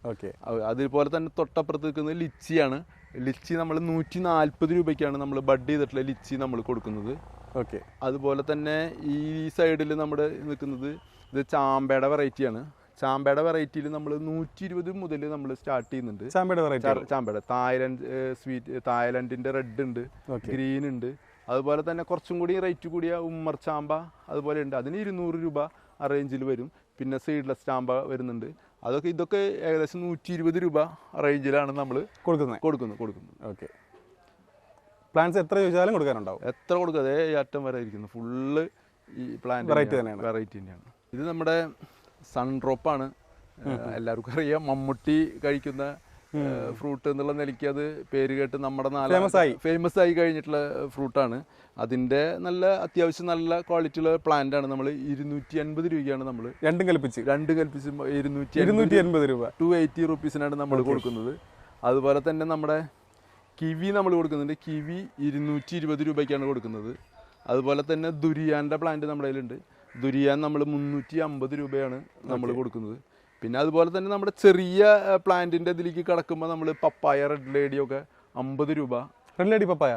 അതുപോലെ തന്നെ തൊട്ടപ്പുറത്ത് നിൽക്കുന്നത് ലിച്ചിയാണ്. ലിച്ചി നമ്മൾ 140 രൂപയ്ക്കാണ് നമ്മൾ ബഡ് ചെയ്തിട്ടുള്ള ലിച്ചി നമ്മൾ കൊടുക്കുന്നത്. അതുപോലെ തന്നെ ഈ സൈഡിൽ നമ്മുടെ നിൽക്കുന്നത് ഇത് ചാമ്പയുടെ വെറൈറ്റിയാണ്. ചാമ്പയുടെ വെറൈറ്റിയിൽ നമ്മൾ 120 മുതൽ നമ്മൾ സ്റ്റാർട്ട് ചെയ്യുന്നുണ്ട്. ചാമ്പയുടെ തായ്ലൻഡിന്റെ റെഡ് ഉണ്ട്, ഗ്രീൻ ഉണ്ട്. അതുപോലെ തന്നെ കുറച്ചും കൂടി റേറ്റ് കൂടിയ ഉമ്മർ ചാമ്പ അതുപോലെ ഉണ്ട്. അതിന് 200 രൂപ ആ റേഞ്ചിൽ വരും. പിന്നെ സീഡ്ലെസ് ചാമ്പ വരുന്നുണ്ട്. ഇതൊക്കെ ഏകദേശം 120 രൂപ റേഞ്ചിലാണ് നമ്മൾ കൊടുക്കുന്നത്. പ്ലാന്റ്സ് എത്ര ചോദിച്ചാലും കൊടുക്കാനുണ്ടാവും. എത്ര കൊടുക്കാതെ ഈ അറ്റം വരെ ഇരിക്കുന്നു ഫുള്ള് ഈ പ്ലാന്റ് വെറൈറ്റി തന്നെയാണ്. ഇത് നമ്മുടെ സൺഡ്രോപ്പാണ്. എല്ലാവർക്കും അറിയാം, മമ്മൂട്ടി കഴിക്കുന്ന ഫ്രൂട്ട് എന്നുള്ള നിലയ്ക്ക് അത് പേര് കേട്ട് നമ്മുടെ ഫേമസ് ആയി കഴിഞ്ഞിട്ടുള്ള ഫ്രൂട്ടാണ്. അതിന്റെ അത്യാവശ്യം നല്ല ക്വാളിറ്റിയുള്ള പ്ലാന്റ് ആണ്. നമ്മൾ 250 രൂപയ്ക്കാണ് നമ്മൾ രണ്ടും കൽപ്പിച്ച് 280 രൂപ 280 റുപ്പീസിനാണ് നമ്മൾ കൊടുക്കുന്നത്. അതുപോലെ തന്നെ നമ്മുടെ കിവി നമ്മൾ കൊടുക്കുന്നുണ്ട്. കിവി 220 രൂപയ്ക്കാണ് കൊടുക്കുന്നത്. അതുപോലെ തന്നെ ദുരിയാന്റെ പ്ലാന്റ് നമ്മുടെ കയ്യിലുണ്ട്. ദുരിയാൻ നമ്മൾ 350 രൂപയാണ് നമ്മൾ കൊടുക്കുന്നത്. പിന്നെ അതുപോലെ തന്നെ നമ്മുടെ ചെറിയ പ്ലാന്റിന്റെ ഇതിലേക്ക് കിടക്കുമ്പോൾ നമ്മൾ പപ്പായ, റെഡ് ലേഡി ഒക്കെ 50 രൂപ. റെഡ് ലേഡി പപ്പായ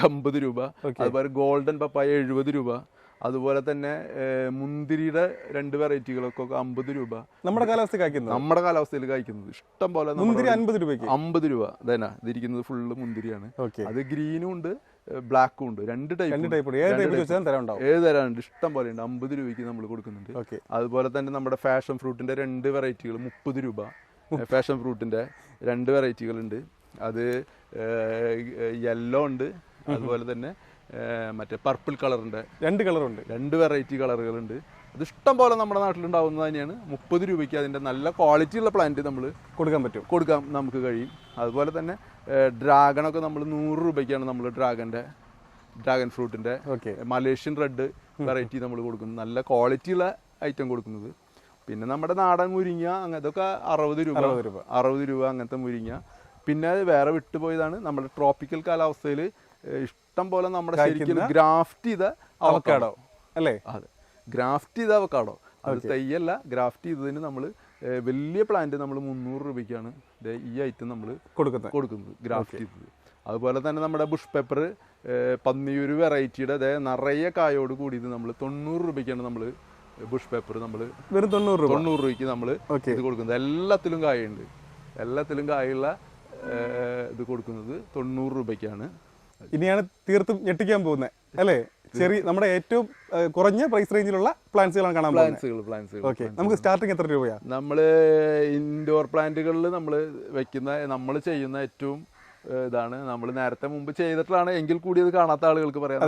50 രൂപ. അതുപോലെ ഗോൾഡൻ പപ്പായ 70 രൂപ. അതുപോലെ തന്നെ മുന്തിരിയുടെ 2 വെറൈറ്റികളൊക്കെ 50 രൂപ. നമ്മുടെ കാലാവസ്ഥയിൽ കായ്ക്കുന്നത് ഇഷ്ടം പോലെ 50 രൂപ. അതന്നെ ഇതിരിക്കുന്നത് ഫുള്ള് മുന്തിരിയാണ്. അത് ഗ്രീനും ഉണ്ട്, ബ്ലാക്കും ഉണ്ട്. 2 ടൈപ്പ് ഏത് തരാനുണ്ട്, ഇഷ്ടം പോലെ ഉണ്ട്. 50 രൂപയ്ക്ക് നമ്മൾ കൊടുക്കുന്നുണ്ട്. അതുപോലെ തന്നെ നമ്മുടെ ഫാഷൻ ഫ്രൂട്ടിന്റെ 2 വെറൈറ്റികൾ 30 രൂപ. ഫാഷൻ ഫ്രൂട്ടിന്റെ 2 വെറൈറ്റികളുണ്ട്. അത് യെല്ലോ ഉണ്ട്, അതുപോലെ തന്നെ മറ്റേ പർപ്പിൾ കളറിന്റെ 2 വെറൈറ്റി കളറുകളുണ്ട്. അത് ഇഷ്ടം പോലെ നമ്മുടെ നാട്ടിലുണ്ടാവുന്നത് തന്നെയാണ്. 30 രൂപയ്ക്ക് അതിന്റെ നല്ല ക്വാളിറ്റി ഉള്ള പ്ലാന്റ് നമ്മൾ കൊടുക്കാൻ നമുക്ക് കഴിയും. അതുപോലെ തന്നെ ഡ്രാഗണൊക്കെ നമ്മൾ 100 രൂപയ്ക്കാണ് നമ്മൾ ഡ്രാഗൺ ഫ്രൂട്ടിന്റെ മലേഷ്യൻ റെഡ് വെറൈറ്റി നമ്മൾ കൊടുക്കുന്നത്. നല്ല ക്വാളിറ്റി ഉള്ള ഐറ്റം കൊടുക്കുന്നത്. പിന്നെ നമ്മുടെ നാടൻ മുരിങ്ങ അങ്ങനത്തൊക്കെ 60 രൂപ അങ്ങനത്തെ മുരിങ്ങ. പിന്നെ വേറെ വിട്ടുപോയതാണ് നമ്മുടെ ട്രോപ്പിക്കൽ കാലാവസ്ഥയിൽ ഇഷ്ടം പോലെ നമ്മുടെ ശരിക്കും ഗ്രാഫ്റ്റ് ചെയ്ത അവക്കാഡോ അല്ലേ? അതെ, ഗ്രാഫ്റ്റ് ചെയ്ത അവക്കാഡോ. അത് തൈയല്ല, ഗ്രാഫ്റ്റ് ചെയ്തതിന് നമ്മൾ വലിയ പ്ലാന്റ് നമ്മൾ 300 രൂപയ്ക്കാണ് ഈ ഐറ്റം നമ്മൾ കൊടുക്കുന്നത് ഗ്രാഫ്റ്റ് ചെയ്തത്. അതുപോലെ തന്നെ നമ്മുടെ ബുഷ് പെപ്പർ പന്നിയൂര് വെറൈറ്റിയുടെ നിറയെ കായോട് കൂടിയത് നമ്മൾ 90 രൂപയ്ക്കാണ് നമ്മൾ ബുഷ് പേപ്പർ നമ്മൾ വെറും 90 രൂപയ്ക്ക് നമ്മൾ ഇത് കൊടുക്കുന്നത്. എല്ലാത്തിലും കായുണ്ട്, എല്ലാത്തിലും കായുള്ള ഇത് കൊടുക്കുന്നത് 90 രൂപയ്ക്കാണ്. ഇനിയാണ് തീർത്തും ഞെട്ടിക്കാൻ പോകുന്നത് അല്ലേ? ചെറിയ നമ്മുടെ ഏറ്റവും കുറഞ്ഞ പ്രൈസ് റേഞ്ചിലുള്ള പ്ലാന്റ്സുകളാണ് കാണാൻ പോകുന്നത്. നമുക്ക് സ്റ്റാർട്ടിങ് എത്ര രൂപയാണ്? നമ്മൾ ഇൻഡോർ പ്ലാന്റുകളിൽ നമ്മൾ വെക്കുന്ന നമ്മൾ ചെയ്യുന്ന ഏറ്റവും ഇതാണ്. നമ്മൾ നേരത്തെ മുമ്പ് ചെയ്തിട്ടാണ് എങ്കിൽ കൂടി അത് കാണാത്ത ആളുകൾക്ക് പറയാം.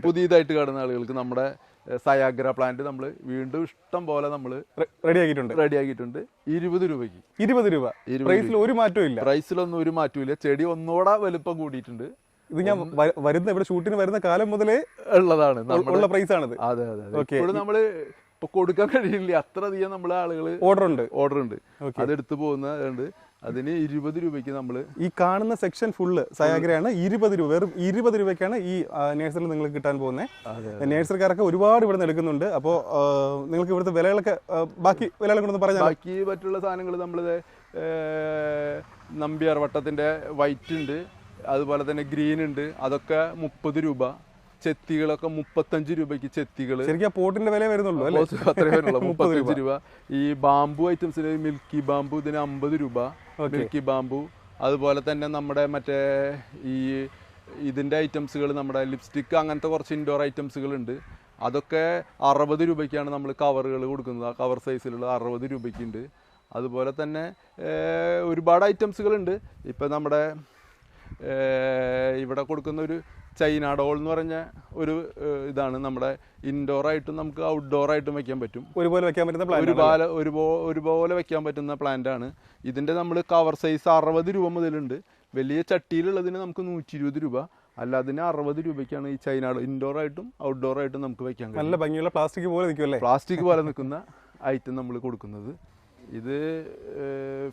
പുതിയതായിട്ട് കാണുന്ന ആളുകൾക്ക് നമ്മുടെ സയാഗ്ര പ്ലാന്റ് നമ്മൾ വീണ്ടും ഇഷ്ടം പോലെ നമ്മൾ റെഡിയാക്കിയിട്ടുണ്ട് 20 രൂപയ്ക്ക്. 20 രൂപ പ്രൈസിൽ ഒരു മാറ്റവും ഇല്ല. പ്രൈസിലൊന്നും ഒരു മാറ്റവും ഇല്ല. ചെടി ഒന്നുകൂടെ വലുപ്പം കൂടിയിട്ടുണ്ട്. ഇത് ഞാൻ വരുന്ന ഇവിടെ ഷൂട്ടിന് വരുന്ന കാലം മുതലേ ഉള്ളതാണ്, ഉള്ള പ്രൈസ് ആണിത്. അതെ അതെ. ഇപ്പോഴും നമ്മള് ഇപ്പൊ കൊടുക്കാൻ കഴിയില്ല, അത്രയധികം നമ്മളെ ആളുകൾ ഓർഡർ ഉണ്ട്. അതെടുത്ത് പോകുന്നുണ്ട്. അതിന് 20 രൂപയ്ക്ക് നമ്മൾ ഈ കാണുന്ന സെക്ഷൻ ഫുള്ള് സയാഗ്രയാണ്. 20 രൂപ, വെറും 20 രൂപയ്ക്കാണ് ഈ നേഴ്സറിയിൽ നിങ്ങൾക്ക് കിട്ടാൻ പോകുന്നത്. നേഴ്സറിക്കാരൊക്കെ ഒരുപാട് ഇവിടെ നിന്ന് എടുക്കുന്നുണ്ട്. അപ്പോൾ നിങ്ങൾക്ക് ഇവിടുത്തെ വിലകളൊക്കെ ബാക്കി വിലകളെ കൊണ്ടൊന്ന് പറഞ്ഞാൽ. ബാക്കി മറ്റുള്ള സാധനങ്ങൾ നമ്മൾ നമ്പ്യാർ വട്ടത്തിൻ്റെ വൈറ്റ് ഉണ്ട്, അതുപോലെ തന്നെ ഗ്രീൻ ഉണ്ട്, അതൊക്കെ 30 രൂപ. ചെത്തികളൊക്കെ 35 രൂപയ്ക്ക് ചെത്തികൾ. ശരിക്കും പോട്ടിന്റെ വില വരുന്നുള്ളൂ അല്ലേ? അത്രേ വരുള്ളൂ, 35 രൂപ. ഈ ബാമ്പു ഐറ്റംസിന് മിൽക്കി ബാമ്പു ഇതിന് 50 രൂപ, മിൽക്കി ബാമ്പു. അതുപോലെ തന്നെ നമ്മുടെ മറ്റേ ഈ ഇതിൻ്റെ ഐറ്റംസുകൾ, നമ്മുടെ ലിപ്സ്റ്റിക്ക്, അങ്ങനത്തെ കുറച്ച് ഇൻഡോർ ഐറ്റംസുകൾ ഉണ്ട്. അതൊക്കെ 60 രൂപയ്ക്കാണ് നമ്മൾ കവറുകൾ കൊടുക്കുന്നത്. ആ കവർ സൈസിലുള്ള 60 രൂപയ്ക്കുണ്ട്. അതുപോലെ തന്നെ ഒരുപാട് ഐറ്റംസുകളുണ്ട്. ഇപ്പം നമ്മുടെ ഇവിടെ കൊടുക്കുന്ന ഒരു ചൈന ഡോൾ എന്ന് പറഞ്ഞ ഒരു ഇതാണ്. നമ്മുടെ ഇൻഡോർ ആയിട്ടും നമുക്ക് ഔട്ട്ഡോർ ആയിട്ടും വെക്കാൻ പറ്റും. ഒരുപോലെ വെക്കാൻ പറ്റുന്ന ഒരുപോലെ വെക്കാൻ പറ്റുന്ന പ്ലാന്റ് ആണ്. ഇതിൻ്റെ നമ്മൾ കവർ സൈസ് 60 രൂപ മുതലുണ്ട്. വലിയ ചട്ടിയിലുള്ളതിന് നമുക്ക് 120 രൂപ, അല്ലാതിന് 60 രൂപയ്ക്കാണ് ഈ ചൈന ഇൻഡോർ ആയിട്ടും ഔട്ട്ഡോർ ആയിട്ടും നമുക്ക് വെക്കാൻ കഴിയും. നല്ല ഭംഗിയുള്ള പ്ലാസ്റ്റിക് പോലെ നിൽക്കുമല്ലേ? പ്ലാസ്റ്റിക് പോലെ നിൽക്കുന്ന ഐറ്റം നമ്മൾ കൊടുക്കുന്നത്. ഇത്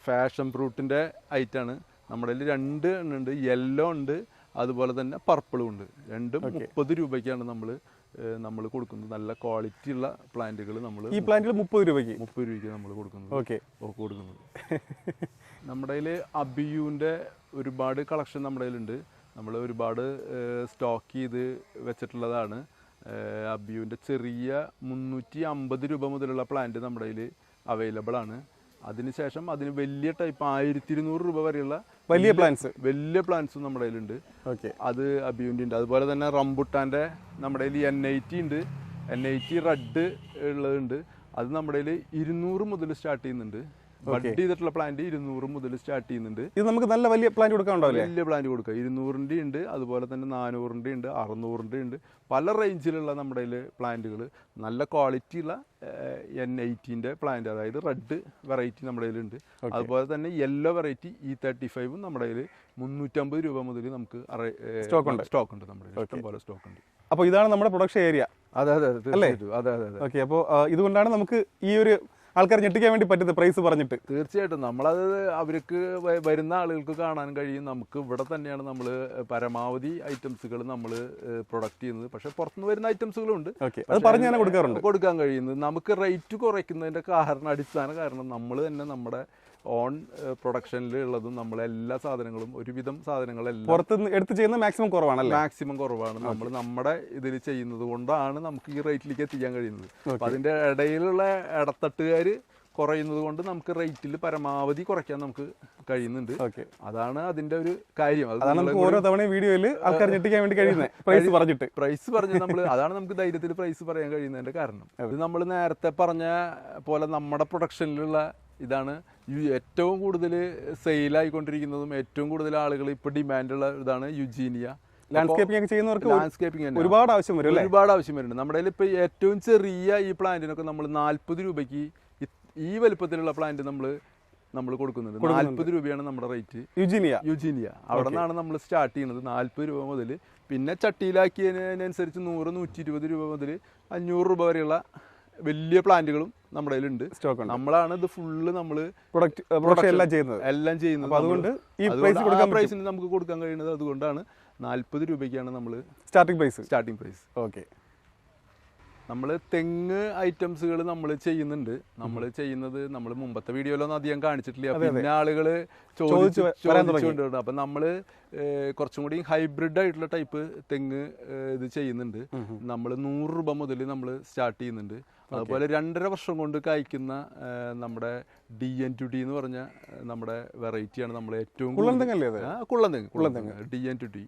ഫാഷൻ ഫ്രൂട്ടിൻ്റെ ഐറ്റാണ്. നമ്മുടെ കയ്യിൽ 2 ഉണ്ട്, യെല്ലോ ഉണ്ട്, അതുപോലെ തന്നെ പർപ്പിളും ഉണ്ട്. രണ്ടും 30 രൂപയ്ക്കാണ് നമ്മൾ കൊടുക്കുന്നത്. നല്ല ക്വാളിറ്റി ഉള്ള പ്ലാന്റുകൾ നമ്മൾ ഈ പ്ലാന്റുകൾ 30 രൂപയ്ക്ക് നമ്മൾ കൊടുക്കുന്നത്. കൊടുക്കുന്നത്. നമ്മുടെ കയ്യിൽ അബിയുവിൻ്റെ ഒരുപാട് കളക്ഷൻ നമ്മുടെ കയ്യിലുണ്ട്. നമ്മൾ ഒരുപാട് സ്റ്റോക്ക് ചെയ്ത് വെച്ചിട്ടുള്ളതാണ്. അബിയുവിൻ്റെ ചെറിയ 350 രൂപ മുതലുള്ള പ്ലാന്റ് നമ്മുടെ കയ്യിൽ അവൈലബിൾ ആണ്. അതിനുശേഷം അതിന് വലിയ ടൈപ്പ് 1200 രൂപ വരെയുള്ള വലിയ പ്ലാന്റ്സും നമ്മുടെ കയ്യിലുണ്ട്. അത് അബിയുൻ്റെ ഉണ്ട്. അതുപോലെ തന്നെ റംബുട്ടാൻ്റെ നമ്മുടെ കയ്യിൽ N80 ഉണ്ട്. N80 red ഉള്ളതുണ്ട്. അത് നമ്മുടെ കയ്യിൽ 200 മുതൽ സ്റ്റാർട്ട് ചെയ്യുന്നുണ്ട്. ബഡ് ചെയ്തിട്ടുള്ള പ്ലാന്റ് 200 മുതൽ സ്റ്റാർട്ട് ചെയ്യുന്നുണ്ട്. ഇത് നമുക്ക് നല്ല വലിയ പ്ലാന്റ് കൊടുക്കാനുണ്ടാവില്ലേ? വലിയ പ്ലാന്റ് കൊടുക്കുക. 200ൻ്റെ ഉണ്ട്, അതുപോലെ തന്നെ 400ൻ്റെ ഉണ്ട്, 600ൻ്റെ ഉണ്ട്. പല റേഞ്ചിലുള്ള നമ്മുടെ കയ്യിൽ പ്ലാന്റുകൾ, നല്ല ക്വാളിറ്റിയുള്ള N80ൻ്റെ പ്ലാന്റ്, അതായത് റെഡ് വെറൈറ്റി നമ്മുടെ കയ്യിലുണ്ട്. അതുപോലെ തന്നെ യെല്ലോ വെറൈറ്റി E35 നമ്മുടെ കയ്യിൽ 350 രൂപ മുതൽ നമുക്ക് സ്റ്റോക്ക് ഉണ്ട്. നമ്മുടെ ഇഷ്ടംപോലെ സ്റ്റോക്ക് ഉണ്ട്. അപ്പോൾ ഇതാണ് നമ്മുടെ പ്രൊഡക്ഷൻ ഏരിയ. അതെ. ഓക്കെ. അപ്പോൾ ഇതുകൊണ്ടാണ് നമുക്ക് ഈ ഒരു ആൾക്കാർ ഞെട്ടിക്കാൻ വേണ്ടി പറ്റുന്നത് പ്രൈസ് പറഞ്ഞിട്ട്. തീർച്ചയായിട്ടും നമ്മളത് അവർക്ക് വരുന്ന ആളുകൾക്ക് കാണാൻ കഴിയും. നമുക്ക് ഇവിടെ തന്നെയാണ് നമ്മൾ പരമാവധി ഐറ്റംസുകൾ നമ്മൾ പ്രൊഡക്റ്റ് ചെയ്യുന്നത്. പക്ഷെ പുറത്തുനിന്ന് വരുന്ന ഐറ്റംസുകളും ഉണ്ട്. അത് പറഞ്ഞ് തന്നെ കൊടുക്കാൻ കഴിയുന്നത്. നമുക്ക് റേറ്റ് കുറയ്ക്കുന്നതിൻ്റെ അടിസ്ഥാന കാരണം നമ്മൾ തന്നെ നമ്മുടെ ഓൺ പ്രൊഡക്ഷനിൽ ഉള്ളതും നമ്മളെല്ലാ സാധനങ്ങളും, ഒരുവിധം സാധനങ്ങളെല്ലാം പുറത്തുനിന്ന് എടുത്ത് ചെയ്യുന്ന മാക്സിമം കുറവാണ്. നമ്മൾ നമ്മുടെ ഇതിൽ ചെയ്യുന്നത് കൊണ്ടാണ് നമുക്ക് ഈ റേറ്റിലേക്ക് എത്തിക്കാൻ കഴിയുന്നത്. അപ്പം അതിൻ്റെ ഇടയിലുള്ള ഇടത്തട്ടുകാർ കുറയുന്നത് കൊണ്ട് നമുക്ക് റേറ്റിൽ പരമാവധി കുറയ്ക്കാൻ നമുക്ക് കഴിയുന്നുണ്ട്. അതാണ് അതിന്റെ ഒരു കാര്യം. ഓരോ തവണ വീഡിയോയിൽ ആൾക്കാർ ഞെട്ടിക്കാൻ വേണ്ടി കഴിയുന്നത് പ്രൈസ് പറഞ്ഞ് നമ്മൾ അതാണ് നമുക്ക് ധൈര്യത്തിൽ പ്രൈസ് പറയാൻ കഴിയുന്നതിന്റെ കാരണം. ഇത് നമ്മൾ നേരത്തെ പറഞ്ഞ പോലെ നമ്മുടെ പ്രൊഡക്ഷനിലുള്ള ഇതാണ് ഏറ്റവും കൂടുതൽ സെയിലായിക്കൊണ്ടിരിക്കുന്നതും ഏറ്റവും കൂടുതൽ ആളുകൾ ഇപ്പോൾ ഡിമാൻഡുള്ള ഇതാണ് യുജീനിയ. ലാൻഡ്സ്കേപ്പിംഗ് ചെയ്യുന്നവർക്ക് ഒരുപാട് ആവശ്യം വരുന്നുണ്ട്. നമ്മുടെ കയ്യിൽ ഇപ്പോൾ ഏറ്റവും ചെറിയ ഈ പ്ലാന്റിനൊക്കെ നമ്മൾ 40 രൂപയ്ക്ക് ഈ വലുപ്പത്തിലുള്ള പ്ലാന്റ് നമ്മൾ കൊടുക്കുന്നുണ്ട്. 40 രൂപയാണ് നമ്മുടെ റേറ്റ്. യുജീനിയ അവിടെ നിന്നാണ് നമ്മൾ സ്റ്റാർട്ട് ചെയ്യുന്നത്, 40 രൂപ മുതൽ. പിന്നെ ചട്ടിയിലാക്കിയതിനനുസരിച്ച് 100, 120 രൂപ മുതൽ 500 രൂപ വരെയുള്ള വലിയ പ്ലാന്റുകളും നമ്മുടെ കയ്യിലുണ്ട്. നമ്മളാണ് ഇത് ഫുള്ള് നമ്മൾ എല്ലാം ചെയ്യുന്നത്. അതുകൊണ്ട് ഈ പ്രൈസിന് നമുക്ക് കൊടുക്കാൻ കഴിയുന്നത്. അതുകൊണ്ടാണ് 40 രൂപയ്ക്കാണ് നമ്മൾ സ്റ്റാർട്ടിംഗ് പ്രൈസ്. ഓക്കെ. നമ്മൾ തെങ്ങ് ഐറ്റംസുകൾ നമ്മൾ ചെയ്യുന്നുണ്ട്. നമ്മൾ മുമ്പത്തെ വീഡിയോയിലൊന്നും അധികം കാണിച്ചിട്ടില്ല. പിന്നെ ആളുകൾ ചോദിച്ചുകൊണ്ടിട്ടുണ്ട്. അപ്പം നമ്മൾ കുറച്ചും കൂടി ഹൈബ്രിഡ് ആയിട്ടുള്ള ടൈപ്പ് തെങ്ങ് ഇത് ചെയ്യുന്നുണ്ട്. നമ്മൾ 100 രൂപ മുതൽ നമ്മൾ സ്റ്റാർട്ട് ചെയ്യുന്നുണ്ട്. അതുപോലെ 2.5 വർഷം കൊണ്ട് കായ്ക്കുന്ന നമ്മുടെ DN2D എന്ന് പറഞ്ഞ നമ്മുടെ വെറൈറ്റിയാണ് നമ്മൾ ഏറ്റവും കുള്ളൻതെങ്ങ് DN2D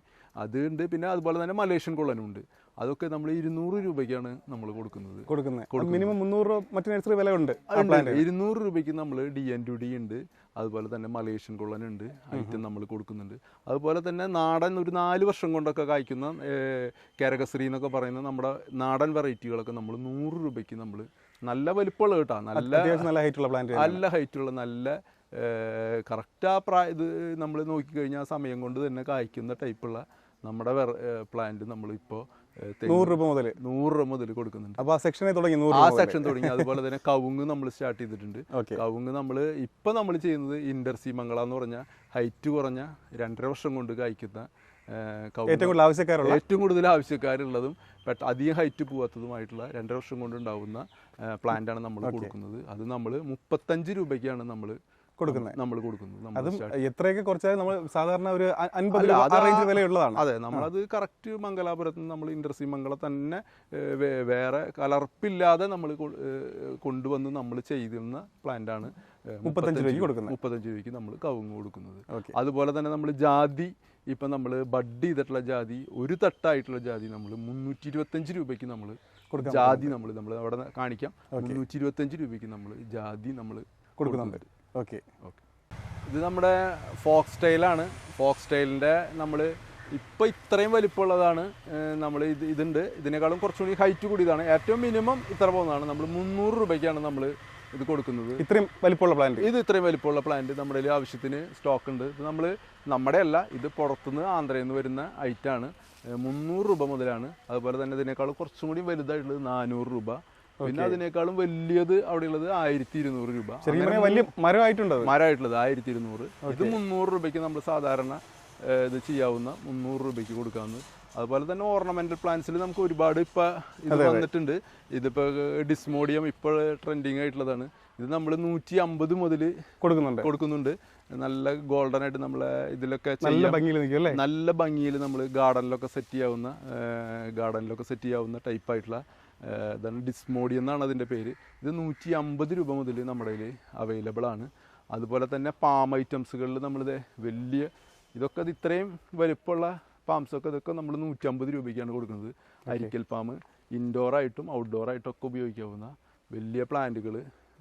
അതുണ്ട്. പിന്നെ അതുപോലെ തന്നെ മലേഷ്യൻ കുള്ളനുണ്ട്. അതൊക്കെ നമ്മൾ 200 രൂപയ്ക്കാണ് നമ്മൾ കൊടുക്കുന്നത്. മിനിമം 300 രൂപ മറ്റു നഴ്സറി വില ഉണ്ട്. 200 രൂപയ്ക്ക് നമ്മൾ DN2D ഉണ്ട്. അതുപോലെ തന്നെ മലേഷ്യൻ കുള്ളനുണ്ട്, ഐറ്റം നമ്മൾ കൊടുക്കുന്നുണ്ട്. അതുപോലെ തന്നെ നാടൻ ഒരു 4 വർഷം കൊണ്ടൊക്കെ കായ്ക്കുന്ന കേരകശ്രീ എന്നൊക്കെ പറയുന്ന നമ്മുടെ നാടൻ വെറൈറ്റികളൊക്കെ നമ്മൾ 100 രൂപയ്ക്ക് നമ്മൾ നല്ല വലിപ്പമുള്ള കേട്ടോ, നല്ല ഹൈറ്റുള്ള നല്ല കറക്റ്റ് ഇത് നമ്മൾ നോക്കിക്കഴിഞ്ഞാൽ ആ സമയം കൊണ്ട് തന്നെ കായ്ക്കുന്ന ടൈപ്പുള്ള നമ്മുടെ പ്ലാന്റ് നമ്മളിപ്പോൾ 100 രൂപ മുതൽ 100 രൂപ മുതൽ കൊടുക്കുന്നുണ്ട്. അപ്പോൾ ആ സെക്ഷനെ തുടങ്ങി 100 ആ രൂപ സെക്ഷൻ തുടങ്ങി. അതുപോലെ തന്നെ കവുങ്ങ് നമ്മൾ സ്റ്റാർട്ട് ചെയ്തിട്ടുണ്ട്. കവുങ്ങ് നമ്മൾ ചെയ്യുന്നത് ഇന്റർസി മംഗള എന്ന് പറഞ്ഞാൽ ഹൈറ്റ് കുറഞ്ഞ 2.5 വർഷം കൊണ്ട് കായ്ക്കുന്ന ഏറ്റവും കൂടുതൽ ആവശ്യക്കാരുള്ളതും അധികം ഹൈറ്റ് പോവാത്തതുമായിട്ടുള്ള 2.5 വർഷം കൊണ്ട് ഉണ്ടാവുന്ന പ്ലാന്റാണ് നമ്മൾ കൊടുക്കുന്നത്. അത് നമ്മൾ 35 രൂപയ്ക്കാണ് നമ്മൾ കൊടുക്കുന്നത്. അതും എത്രയൊക്കെ കുറച്ചാൽ നമ്മൾ സാധാരണ ഒരു 50 റേഞ്ച് വിലയുള്ളതാണ്. അതെ, നമ്മളത് കറക്റ്റ് മംഗലാപുരത്ത് നിന്ന് നമ്മൾ ഇന്റർസി മംഗള തന്നെ വേറെ കലർപ്പില്ലാതെ നമ്മൾ കൊണ്ടുവന്ന് നമ്മൾ ചെയ്യുന്ന പ്ലാന്റാണ് 35 രൂപയ്ക്ക് നമ്മൾ കവുങ്ങ് കൊടുക്കുന്നത്. അതുപോലെ തന്നെ നമ്മൾ ജാതി ഇപ്പം നമ്മൾ ബഡ് ചെയ്തിട്ടുള്ള ജാതി ഒരു തട്ടായിട്ടുള്ള ജാതി നമ്മൾ 325 രൂപയ്ക്ക് നമ്മൾ ജാതി നമ്മൾ അവിടെ കാണിക്കാം. 325 രൂപയ്ക്ക് നമ്മൾ ജാതി നമ്മൾ കൊടുക്കുന്നുണ്ട്. ഓക്കെ, ഇത് നമ്മുടെ ഫോക്സ് സ്റ്റൈലാണ്. ഫോക്സ് സ്റ്റൈലിൻ്റെ നമ്മൾ ഇപ്പോൾ ഇത്രയും വലിപ്പമുള്ളതാണ്. നമ്മൾ ഇതുണ്ട്, ഇതിനേക്കാളും കുറച്ചുകൂടി ഹൈറ്റ് കൂടിയതാണ്. ഏറ്റവും മിനിമം ഇത്ര പോകുന്നതാണ്. നമ്മൾ 300 രൂപയ്ക്കാണ് നമ്മൾ ഇത് കൊടുക്കുന്നത്. ഇത്രയും വലിപ്പമുള്ള പ്ലാന്റ്, ഇത്രയും വലിപ്പമുള്ള പ്ലാന്റ് നമ്മുടെ ആവശ്യത്തിന് സ്റ്റോക്ക് ഉണ്ട്. ഇത് നമ്മുടെ അല്ല, ഇത് പുറത്തുനിന്ന് ആന്ധ്രയിൽ നിന്ന് വരുന്ന ഐറ്റാണ്. 300 രൂപ മുതലാണ്. അതുപോലെ തന്നെ ഇതിനേക്കാളും കുറച്ചും കൂടി വലുതായിട്ടുള്ളത് 400 രൂപ. പിന്നെ അതിനേക്കാളും വലിയത് അവിടെയുള്ളത് 1200 രൂപ. വലിയ മരമായിട്ടുള്ളത് 1200. ഇത് 300 രൂപയ്ക്ക് നമ്മൾ സാധാരണ ഇത് ചെയ്യാവുന്ന 300 രൂപയ്ക്ക് കൊടുക്കാവുന്നത്. അതുപോലെ തന്നെ ഓർണമെന്റൽ പ്ലാന്റ്സിൽ നമുക്ക് ഒരുപാട് ഇപ്പം ഇത് വന്നിട്ടുണ്ട്. ഇതിപ്പോൾ ഡിസ്മോഡിയം ഇപ്പോൾ ട്രെൻഡിങ് ആയിട്ടുള്ളതാണ്. ഇത് നമ്മൾ 150 മുതൽ കൊടുക്കുന്നുണ്ട്. നല്ല ഗോൾഡൻ ആയിട്ട് നമ്മളെ ഇതിലൊക്കെ നല്ല ഭംഗിയിൽ നമ്മൾ ഗാർഡനിലൊക്കെ സെറ്റ് ചെയ്യാവുന്ന ടൈപ്പായിട്ടുള്ള ഇതാണ്. ഡിസ്മോഡിയം എന്നാണ് അതിൻ്റെ പേര്. ഇത് 150 രൂപ മുതൽ നമ്മുടെ കയ്യിൽ അവൈലബിൾ ആണ്. അതുപോലെ തന്നെ പാം ഐറ്റംസുകളിൽ നമ്മളിത് വലിയ ഇതൊക്കെ ഇത്രയും വലുപ്പമുള്ള പാംസൊക്കെ ഇതൊക്കെ നമ്മൾ 150 രൂപയ്ക്കാണ് കൊടുക്കുന്നത്. അരിക്കൽ പാം ഇൻഡോറായിട്ടും ഔട്ട്ഡോറായിട്ടും ഒക്കെ ഉപയോഗിക്കാവുന്ന വലിയ പ്ലാന്റുകൾ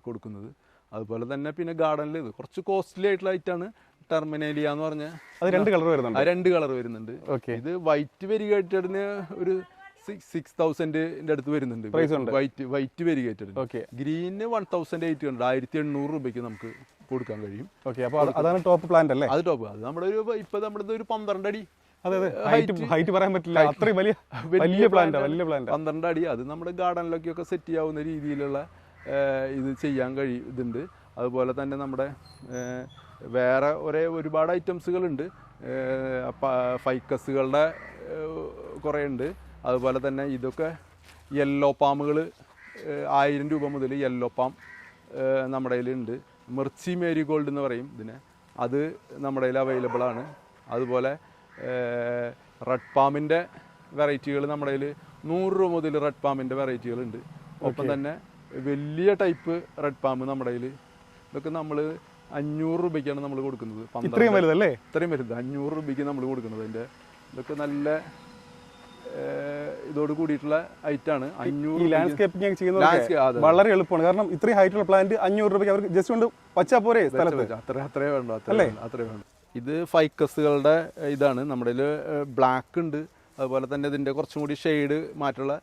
കൊടുക്കുന്നത്. അതുപോലെ തന്നെ പിന്നെ ഗാർഡനിൽ ഇത് കുറച്ച് കോസ്റ്റ്ലി ആയിട്ടുള്ള ഐറ്റാണ് ടെർമിനേലിയ എന്ന് പറഞ്ഞാൽ. അത് 2 കളർ വരുന്നുണ്ട്. ഇത് വൈറ്റ് വെരിഗേറ്റഡിന് ഒരു 6000 അടുത്ത് വരുന്നുണ്ട്. White variegated. ഗ്രീന് 1800, 1800 രൂപയ്ക്ക് നമുക്ക് കൊടുക്കാൻ കഴിയും. അതാണ് ടോപ്പ് പ്ലാന്റ് അല്ലേ? അത് ടോപ്പ്. അത് നമ്മുടെ ഇപ്പൊ നമ്മുടെ ഒരു 12 അടി. ഹൈറ്റ് പറയാൻ പറ്റില്ല, അത്രയും വലിയ പ്ലാന്റ്. 12 അടി. അത് നമ്മുടെ ഗാർഡനിലൊക്കെ സെറ്റ് ചെയ്യാവുന്ന രീതിയിലുള്ള ഇത് ചെയ്യാൻ ഇതുണ്ട്. അതുപോലെ തന്നെ നമ്മുടെ വേറെ ഒരുപാട് ഐറ്റംസുകളുണ്ട്. ഫൈക്കസുകളുടെ കുറേ ഉണ്ട്. അതുപോലെ തന്നെ ഇതൊക്കെ യെല്ലോ പാമുകൾ 1000 രൂപ മുതൽ യെല്ലോ പാം നമ്മുടെ കയ്യിലുണ്ട്. മെർച്ചി മേരിഗോൾഡ് എന്ന് പറയും ഇതിനെ. അത് നമ്മുടെ കയ്യിൽ അവൈലബിൾ ആണ്. അതുപോലെ റെഡ് പാമിൻ്റെ വെറൈറ്റികൾ നമ്മുടെ കയ്യിൽ 100 രൂപ മുതൽ റെഡ് പാമിൻ്റെ വെറൈറ്റികളുണ്ട്. ഒപ്പം തന്നെ വലിയ ടൈപ്പ് റെഡ് പാം നമ്മുടെ കയ്യിൽ. ഇതൊക്കെ നമ്മൾ 500 രൂപയ്ക്കാണ് നമ്മൾ കൊടുക്കുന്നത്. ഇത്രയും വലുത് 500 രൂപയ്ക്ക് നമ്മൾ കൊടുക്കുന്നത്. അതിൻ്റെ ഇതൊക്കെ നല്ല ഇതോട് കൂടിയിട്ടുള്ള ഐറ്റാണ്. 500 ലാൻഡ്സ്കേപ്പിംഗ് ചെയ്യുന്നത് വളരെ എളുപ്പമാണ്. കാരണം ഇത്രയും ഹൈറ്റുള്ള പ്ലാന്റ് 500 രൂപയ്ക്ക് അവർക്ക് ജസ്റ്റ് കൊണ്ട് വച്ചാൽ പോരെ സ്ഥലത്ത്. അത്രേ വേണ്ട. ഇത് ഫൈക്കസുകളുടെ ഇതാണ്. നമ്മുടെ ബ്ലാക്ക് ഉണ്ട്. അതുപോലെ തന്നെ ഇതിൻ്റെ കുറച്ചും കൂടി ഷെയ്ഡ് മാറ്റുള്ള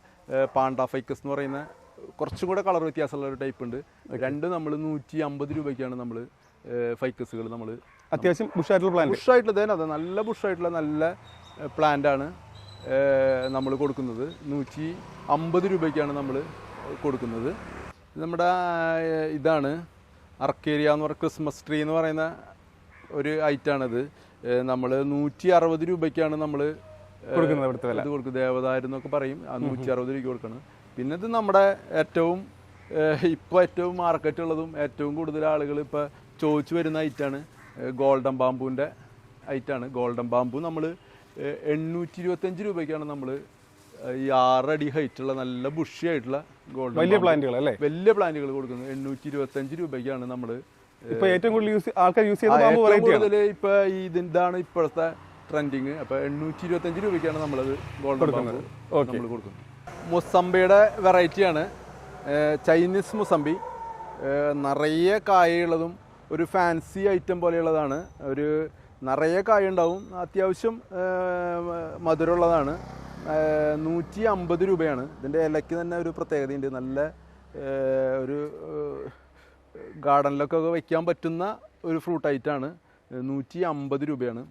പാണ്ട ഫൈക്കസ് എന്ന് പറയുന്ന കുറച്ചും കൂടെ കളർ വ്യത്യാസമുള്ള ഒരു ടൈപ്പ് ഉണ്ട്. രണ്ടും നമ്മൾ 150 രൂപയ്ക്കാണ് നമ്മൾ ഫൈക്കസുകൾ നമ്മൾ അത്യാവശ്യം ബുഷായിട്ടുള്ള അതെ നല്ല ബുഷായിട്ടുള്ള നല്ല പ്ലാന്റാണ് നമ്മൾ കൊടുക്കുന്നത്. 150 രൂപയ്ക്കാണ് നമ്മൾ കൊടുക്കുന്നത്. നമ്മുടെ ഇതാണ് അർക്കേരിയ എന്ന് പറയുന്ന ക്രിസ്മസ് ട്രീ എന്ന് പറയുന്ന ഒരു ഐറ്റാണിത്. നമ്മൾ 160 രൂപയ്ക്കാണ് നമ്മൾ കൊടുക്കുന്നത്. ദേവദാരു എന്നൊക്കെ പറയും. 160 രൂപയ്ക്ക് കൊടുക്കണം. പിന്നെ ഇത് നമ്മുടെ ഏറ്റവും മാർക്കറ്റ് ഉള്ളതും ഏറ്റവും കൂടുതൽ ആളുകൾ ഇപ്പോൾ ചോദിച്ചു വരുന്ന ഐറ്റാണ് ഗോൾഡൻ ബാമ്പുവിൻ്റെ ഐറ്റാണ്. ഗോൾഡൻ ബാമ്പു നമ്മൾ 825 രൂപയ്ക്കാണ് നമ്മൾ ഈ 6 അടി ഹൈറ്റുള്ള നല്ല ബുഷി ആയിട്ടുള്ള വലിയ പ്ലാന്റുകൾ കൊടുക്കുന്നത്. 825 രൂപയ്ക്കാണ് നമ്മൾ ഏറ്റവും കൂടുതൽ ഇപ്പൊ ഇതാണ് ഇപ്പോഴത്തെ ട്രെൻഡിങ്. അപ്പൊ 825 രൂപയ്ക്കാണ് നമ്മളത് ഗോൾഡൻ ബാമ്പു നമ്മൾ കൊടുക്കുന്നത്. മുസംബിയുടെ വെറൈറ്റിയാണ് ചൈനീസ് മുസംബി. നിറയെ കായുള്ളതും ഒരു ഫാൻസി ഐറ്റം പോലെയുള്ളതാണ്. ഒരു നിറയെ കായ ഉണ്ടാവും. അത്യാവശ്യം മധുരമുള്ളതാണ്. 150 രൂപയാണ്. ഇതിൻ്റെ ഇലയ്ക്ക് തന്നെ ഒരു പ്രത്യേകതയുണ്ട്. നല്ല ഒരു ഗാർഡനിലൊക്കെ വയ്ക്കാൻ പറ്റുന്ന ഒരു ഫ്രൂട്ട് ഐറ്റാണ്. 150 രൂപയാണ്.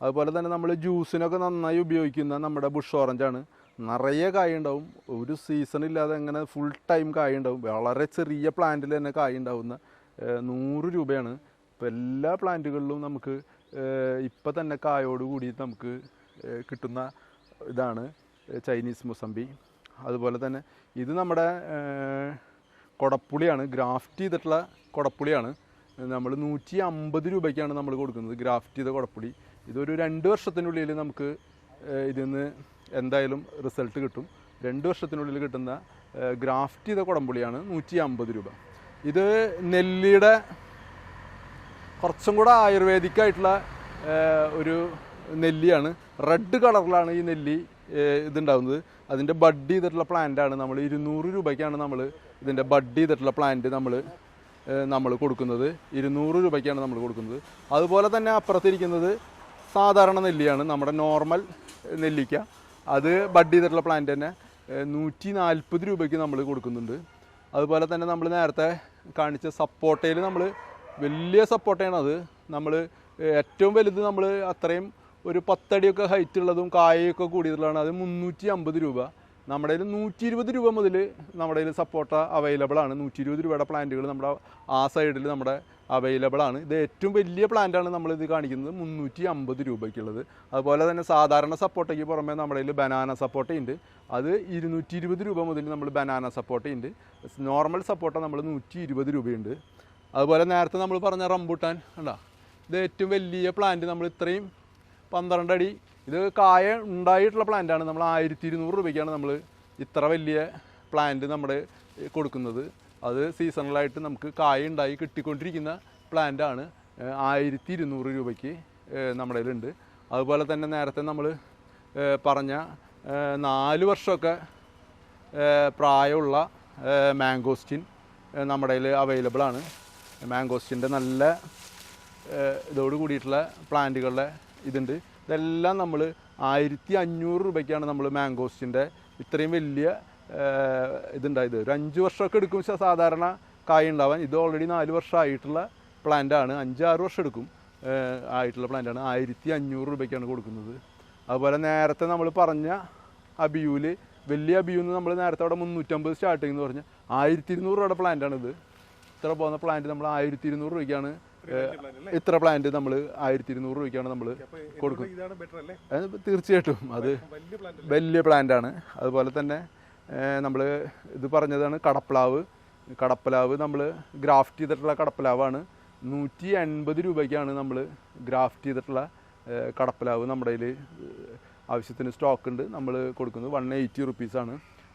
അതുപോലെ തന്നെ നമ്മൾ ജ്യൂസിനൊക്കെ നന്നായി ഉപയോഗിക്കുന്ന നമ്മുടെ ബുഷ് ഓറഞ്ചാണ്. നിറയെ കായ ഉണ്ടാവും. ഒരു സീസൺ ഇല്ലാതെ അങ്ങനെ ഫുൾ ടൈം കായ ഉണ്ടാവും. വളരെ ചെറിയ പ്ലാന്റിൽ തന്നെ കായ ഉണ്ടാവുന്ന 100 രൂപയാണ്. ഇപ്പോൾ എല്ലാ പ്ലാന്റുകളിലും നമുക്ക് ഇപ്പം തന്നെ കായോട് കൂടി നമുക്ക് കിട്ടുന്ന ഇതാണ് ചൈനീസ് മുസമ്പി. അതുപോലെ തന്നെ ഇത് നമ്മുടെ കൊടപ്പുളിയാണ്, ഗ്രാഫ്റ്റ് ചെയ്തിട്ടുള്ള കൊടപ്പുളിയാണ്. നമ്മൾ 150 രൂപയ്ക്കാണ് നമ്മൾ കൊടുക്കുന്നത് ഗ്രാഫ്റ്റ് ചെയ്ത കൊടപ്പുളി. ഇതൊരു 2 വർഷത്തിനുള്ളിൽ നമുക്ക് ഇതിൽ നിന്ന് എന്തായാലും റിസൾട്ട് കിട്ടും. 2 വർഷത്തിനുള്ളിൽ കിട്ടുന്ന ഗ്രാഫ്റ്റ് ചെയ്ത കുടംപുളിയാണ് 150 രൂപ. ഇത് നെല്ലിയുടെ കുറച്ചും കൂടെ ആയുർവേദിക്കായിട്ടുള്ള ഒരു നെല്ലിയാണ്. റെഡ് കളറിലാണ് ഈ നെല്ലി ഇതുണ്ടാകുന്നത്. അതിൻ്റെ ബഡ് ചെയ്തിട്ടുള്ള പ്ലാന്റാണ്. നമ്മൾ 200 രൂപയ്ക്കാണ് നമ്മൾ ഇതിൻ്റെ ബഡ് ചെയ്തിട്ടുള്ള പ്ലാന്റ് നമ്മൾ കൊടുക്കുന്നത്. 200 രൂപയ്ക്കാണ് നമ്മൾ കൊടുക്കുന്നത്. അതുപോലെ തന്നെ അപ്പുറത്തിരിക്കുന്നത് സാധാരണ നെല്ലിയാണ്, നമ്മുടെ നോർമൽ നെല്ലിക്ക. അത് ബഡ് ചെയ്തിട്ടുള്ള പ്ലാന്റ് തന്നെ 140 രൂപയ്ക്ക് നമ്മൾ കൊടുക്കുന്നുണ്ട്. അതുപോലെ തന്നെ നമ്മൾ നേരത്തെ കാണിച്ച സപ്പോട്ടയിൽ നമ്മൾ വലിയ സപ്പോട്ടയാണ്. അത് നമ്മൾ ഏറ്റവും വലുത് നമ്മൾ അത്രയും ഒരു 10 അടിയൊക്കെ ഹൈറ്റ് ഉള്ളതും കായൊക്കെ കൂടിയതുള്ളതാണ്. അത് 350 രൂപ. നമ്മുടെ കയ്യിൽ 120 രൂപ മുതൽ നമ്മുടെ കയ്യിൽ സപ്പോട്ട അവൈലബിൾ ആണ്. 120 രൂപയുടെ പ്ലാന്റുകൾ നമ്മുടെ ആ സൈഡിൽ നമ്മുടെ അവൈലബിൾ ആണ്. ഇത് ഏറ്റവും വലിയ പ്ലാന്റാണ് നമ്മളിത് കാണിക്കുന്നത് 350 രൂപയ്ക്കുള്ളത്. അതുപോലെ തന്നെ സാധാരണ സപ്പോട്ടയ്ക്ക് പുറമെ നമ്മുടെ കയ്യിൽ ബനാന സപ്പോട്ടയുണ്ട്. അത് 220 രൂപ മുതൽ നമ്മൾ ബനാന സപ്പോട്ടയുണ്ട്. നോർമൽ സപ്പോട്ട നമ്മൾ 120 രൂപയുണ്ട്. അതുപോലെ നേരത്തെ നമ്മൾ പറഞ്ഞ റംബൂട്ടാൻ ഉണ്ടോ, ഇത് ഏറ്റവും വലിയ പ്ലാന്റ്. നമ്മൾ ഇത്രയും 12 അടി ഇത് കായ ഉണ്ടായിട്ടുള്ള പ്ലാന്റാണ്. നമ്മൾ 1200 രൂപയ്ക്കാണ് നമ്മൾ ഇത്ര വലിയ പ്ലാന്റ് നമ്മുടെ കൊടുക്കുന്നത്. അത് സീസണലായിട്ട് നമുക്ക് കായ ഉണ്ടായി കിട്ടിക്കൊണ്ടിരിക്കുന്ന പ്ലാന്റാണ്. 1200 രൂപയ്ക്ക് നമ്മുടെ കയ്യിലുണ്ട്. അതുപോലെ തന്നെ നേരത്തെ നമ്മൾ പറഞ്ഞ 4 വർഷമൊക്കെ പ്രായമുള്ള മാംഗോസ്റ്റിൻ നമ്മുടെ കയ്യിൽ അവൈലബിൾ ആണ്. മാംഗോസ്റ്റിൻ്റെ നല്ല ഇതോട് കൂടിയിട്ടുള്ള പ്ലാന്റുകളുടെ ഇതുണ്ട്. ഇതെല്ലാം നമ്മൾ 1500 രൂപയ്ക്കാണ് നമ്മൾ മാംഗോസ്റ്റിൻ്റെ ഇത്രയും വലിയ ഇതുണ്ടായത്. ഒരു 5 വർഷമൊക്കെ എടുക്കും സാധാരണ കായ ഉണ്ടാവാൻ. ഇത് ഓൾറെഡി 4 വർഷം ആയിട്ടുള്ള പ്ലാന്റാണ്. 5-6 വർഷം എടുക്കും ആയിട്ടുള്ള പ്ലാന്റാണ്. 1500 രൂപയ്ക്കാണ് കൊടുക്കുന്നത്. അതുപോലെ നേരത്തെ നമ്മൾ പറഞ്ഞ അബിയൂല്, വലിയ അബിയൂന്ന് നമ്മൾ നേരത്തെ അവിടെ 350 സ്റ്റാർട്ടിങ് എന്ന് പറഞ്ഞാൽ 1200 രൂപയുടെ പ്ലാന്റാണിത്. ഇത്ര പോകുന്ന പ്ലാന്റ് നമ്മൾ 1200 രൂപയ്ക്കാണ്. ഇത്ര പ്ലാന്റ് നമ്മൾ 1200 രൂപയ്ക്കാണ് നമ്മൾ കൊടുക്കുന്നത്. തീർച്ചയായിട്ടും അത് വലിയ പ്ലാന്റാണ്. അതുപോലെ തന്നെ നമ്മൾ ഇത് പറഞ്ഞതാണ് കടപ്പലാവ് നമ്മൾ ഗ്രാഫ്റ്റ് ചെയ്തിട്ടുള്ള കടപ്പലാവാണ്. 180 രൂപയ്ക്കാണ് നമ്മൾ ഗ്രാഫ്റ്റ് ചെയ്തിട്ടുള്ള കടപ്പലാവ് നമ്മുടെ കയ്യിൽ ആവശ്യത്തിന് സ്റ്റോക്ക് ഉണ്ട്. നമ്മൾ കൊടുക്കുന്നത് 180 റുപ്പീസാണ്.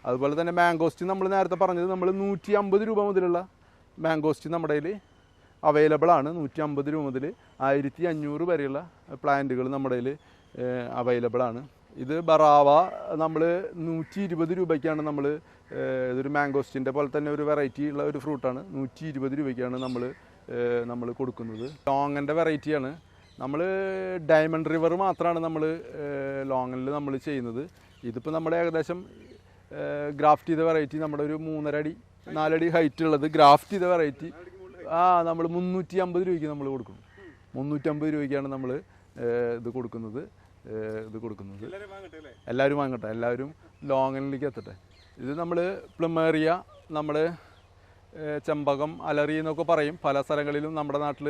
അതുപോലെ തന്നെ മാംഗോസ്റ്റിൻ നമ്മൾ നേരത്തെ പറഞ്ഞത് നമ്മൾ 150 രൂപ മുതലുള്ള മാംഗോസ്റ്റിൻ നമ്മുടെ കയ്യിൽ അവൈലബിൾ ആണ്. 150 രൂപ മുതൽ 1500 വരെയുള്ള പ്ലാന്റുകൾ നമ്മുടെ കയ്യിൽ അവൈലബിൾ ആണ്. ഇത് ബറാവ നമ്മൾ 120 രൂപയ്ക്കാണ് നമ്മൾ ഇതൊരു മാംഗോസ്റ്റിൻ്റെ പോലെ തന്നെ ഒരു വെറൈറ്റി ഉള്ള ഒരു ഫ്രൂട്ടാണ്. 120 രൂപയ്ക്കാണ് നമ്മൾ കൊടുക്കുന്നത്. ലോങ്ങൻ്റെ വെറൈറ്റിയാണ്. നമ്മൾ ഡയമണ്ട് റിവർ മാത്രമാണ് നമ്മൾ ലോങ്ങിൽ നമ്മൾ ചെയ്യുന്നത്. ഇതിപ്പോൾ നമ്മുടെ ഏകദേശം ഗ്രാഫ്റ്റ് ചെയ്ത വെറൈറ്റി നമ്മുടെ ഒരു 3.5 അടി 4 അടി ഹൈറ്റ് ഉള്ളത് ഗ്രാഫ്റ്റ് ചെയ്ത വെറൈറ്റി നമ്മൾ 350 രൂപയ്ക്ക് നമ്മൾ കൊടുക്കും. 350 രൂപയ്ക്കാണ് നമ്മൾ ഇത് കൊടുക്കുന്നത്. എല്ലാവരും വാങ്ങട്ടെ, എല്ലാവരും ലോങ്ങിലേക്ക് എത്തട്ടെ. ഇത് നമ്മൾ പ്ലമേറിയ, നമ്മൾ ചെമ്പകം, അലറി എന്നൊക്കെ പറയും പല സ്ഥലങ്ങളിലും. നമ്മുടെ നാട്ടിൽ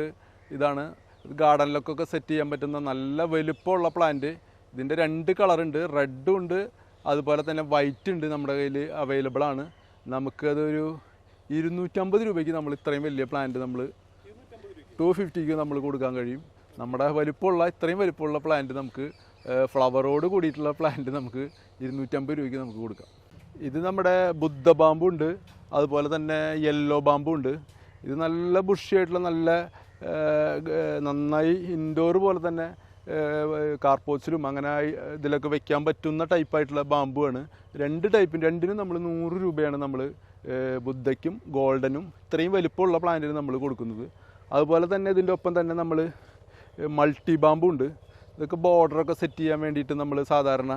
ഇതാണ്. ഇത് ഗാർഡനിലൊക്കെ സെറ്റ് ചെയ്യാൻ പറ്റുന്ന നല്ല വലുപ്പമുള്ള പ്ലാന്റ്. ഇതിൻ്റെ 2 കളറുണ്ട്, റെഡും ഉണ്ട് അതുപോലെ തന്നെ വൈറ്റ് ഉണ്ട് നമ്മുടെ കയ്യിൽ അവൈലബിൾ ആണ്. നമുക്കതൊരു 250 രൂപയ്ക്ക് നമ്മൾ ഇത്രയും വലിയ പ്ലാന്റ് നമ്മൾ 250ക്ക് നമ്മൾ കൊടുക്കാൻ കഴിയും. നമ്മുടെ വലിപ്പമുള്ള ഇത്രയും വലിപ്പമുള്ള പ്ലാന്റ് നമുക്ക് ഫ്ലവറോട് കൂടിയിട്ടുള്ള പ്ലാന്റ് നമുക്ക് 250 രൂപയ്ക്ക് നമുക്ക് കൊടുക്കാം. ഇത് നമ്മുടെ ബുദ്ധ ബാമ്പു ഉണ്ട്, അതുപോലെ തന്നെ യെല്ലോ ബാമ്പു ഉണ്ട്. ഇത് നല്ല ബുഷിയായിട്ടുള്ള നല്ല നന്നായി ഇൻഡോർ പോലെ തന്നെ കാർപോച്ചിലും അങ്ങനെ ഇതിലൊക്കെ വെക്കാൻ പറ്റുന്ന ടൈപ്പായിട്ടുള്ള ബാമ്പുവാണ്. 2 ടൈപ്പിന് രണ്ടിനും നമ്മൾ 100 രൂപയാണ് നമ്മൾ ബുദ്ധയ്ക്കും ഗോൾഡനും ഇത്രയും വലിപ്പമുള്ള പ്ലാന്റിന് നമ്മൾ കൊടുക്കുന്നത്. അതുപോലെ തന്നെ ഇതിൻ്റെ ഒപ്പം തന്നെ നമ്മൾ മൾട്ടി ബാമ്പു ഉണ്ട്. ഇതൊക്കെ ബോർഡറൊക്കെ സെറ്റ് ചെയ്യാൻ വേണ്ടിയിട്ട് നമ്മൾ സാധാരണ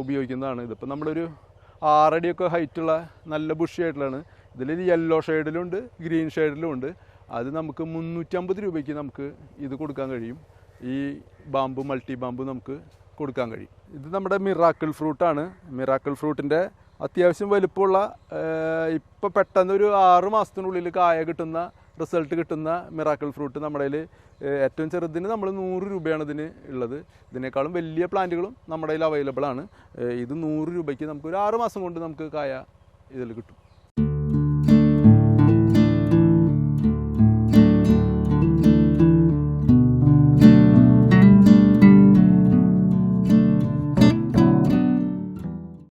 ഉപയോഗിക്കുന്നതാണ്. ഇതിപ്പോൾ നമ്മളൊരു 6 അടിയൊക്കെ ഹൈറ്റുള്ള നല്ല ബുഷിയായിട്ടുള്ളതാണ്. ഇതിൽ യെല്ലോ ഷെയ്ഡിലുണ്ട്, ഗ്രീൻ ഷെയ്ഡിലും ഉണ്ട്. അത് നമുക്ക് 350 രൂപയ്ക്ക് നമുക്ക് ഇത് കൊടുക്കാൻ കഴിയും. ഈ ബാമ്പു, മൾട്ടി ബാമ്പു നമുക്ക് കൊടുക്കാൻ കഴിയും. ഇത് നമ്മുടെ മിറാക്കിൾ ഫ്രൂട്ടാണ്. മിറാക്കിൾ ഫ്രൂട്ടിൻ്റെ അത്യാവശ്യം വലുപ്പമുള്ള ഇപ്പോൾ പെട്ടെന്ന് ഒരു 6 മാസത്തിനുള്ളിൽ കായ കിട്ടുന്ന റിസൾട്ട് കിട്ടുന്ന മിറാക്കിൾ ഫ്രൂട്ട് നമ്മുടെ കയ്യിൽ ഏറ്റവും ചെറുതിന് നമ്മൾ 100 രൂപയാണ് ഇതിന് ഉള്ളത്. ഇതിനേക്കാളും വലിയ പ്ലാന്റുകളും നമ്മുടെ കയ്യിൽ അവൈലബിൾ ആണ്. ഇത് 100 രൂപയ്ക്ക് നമുക്ക് ഒരു 6 മാസം കൊണ്ട് നമുക്ക് കായ ഇതിൽ കിട്ടും.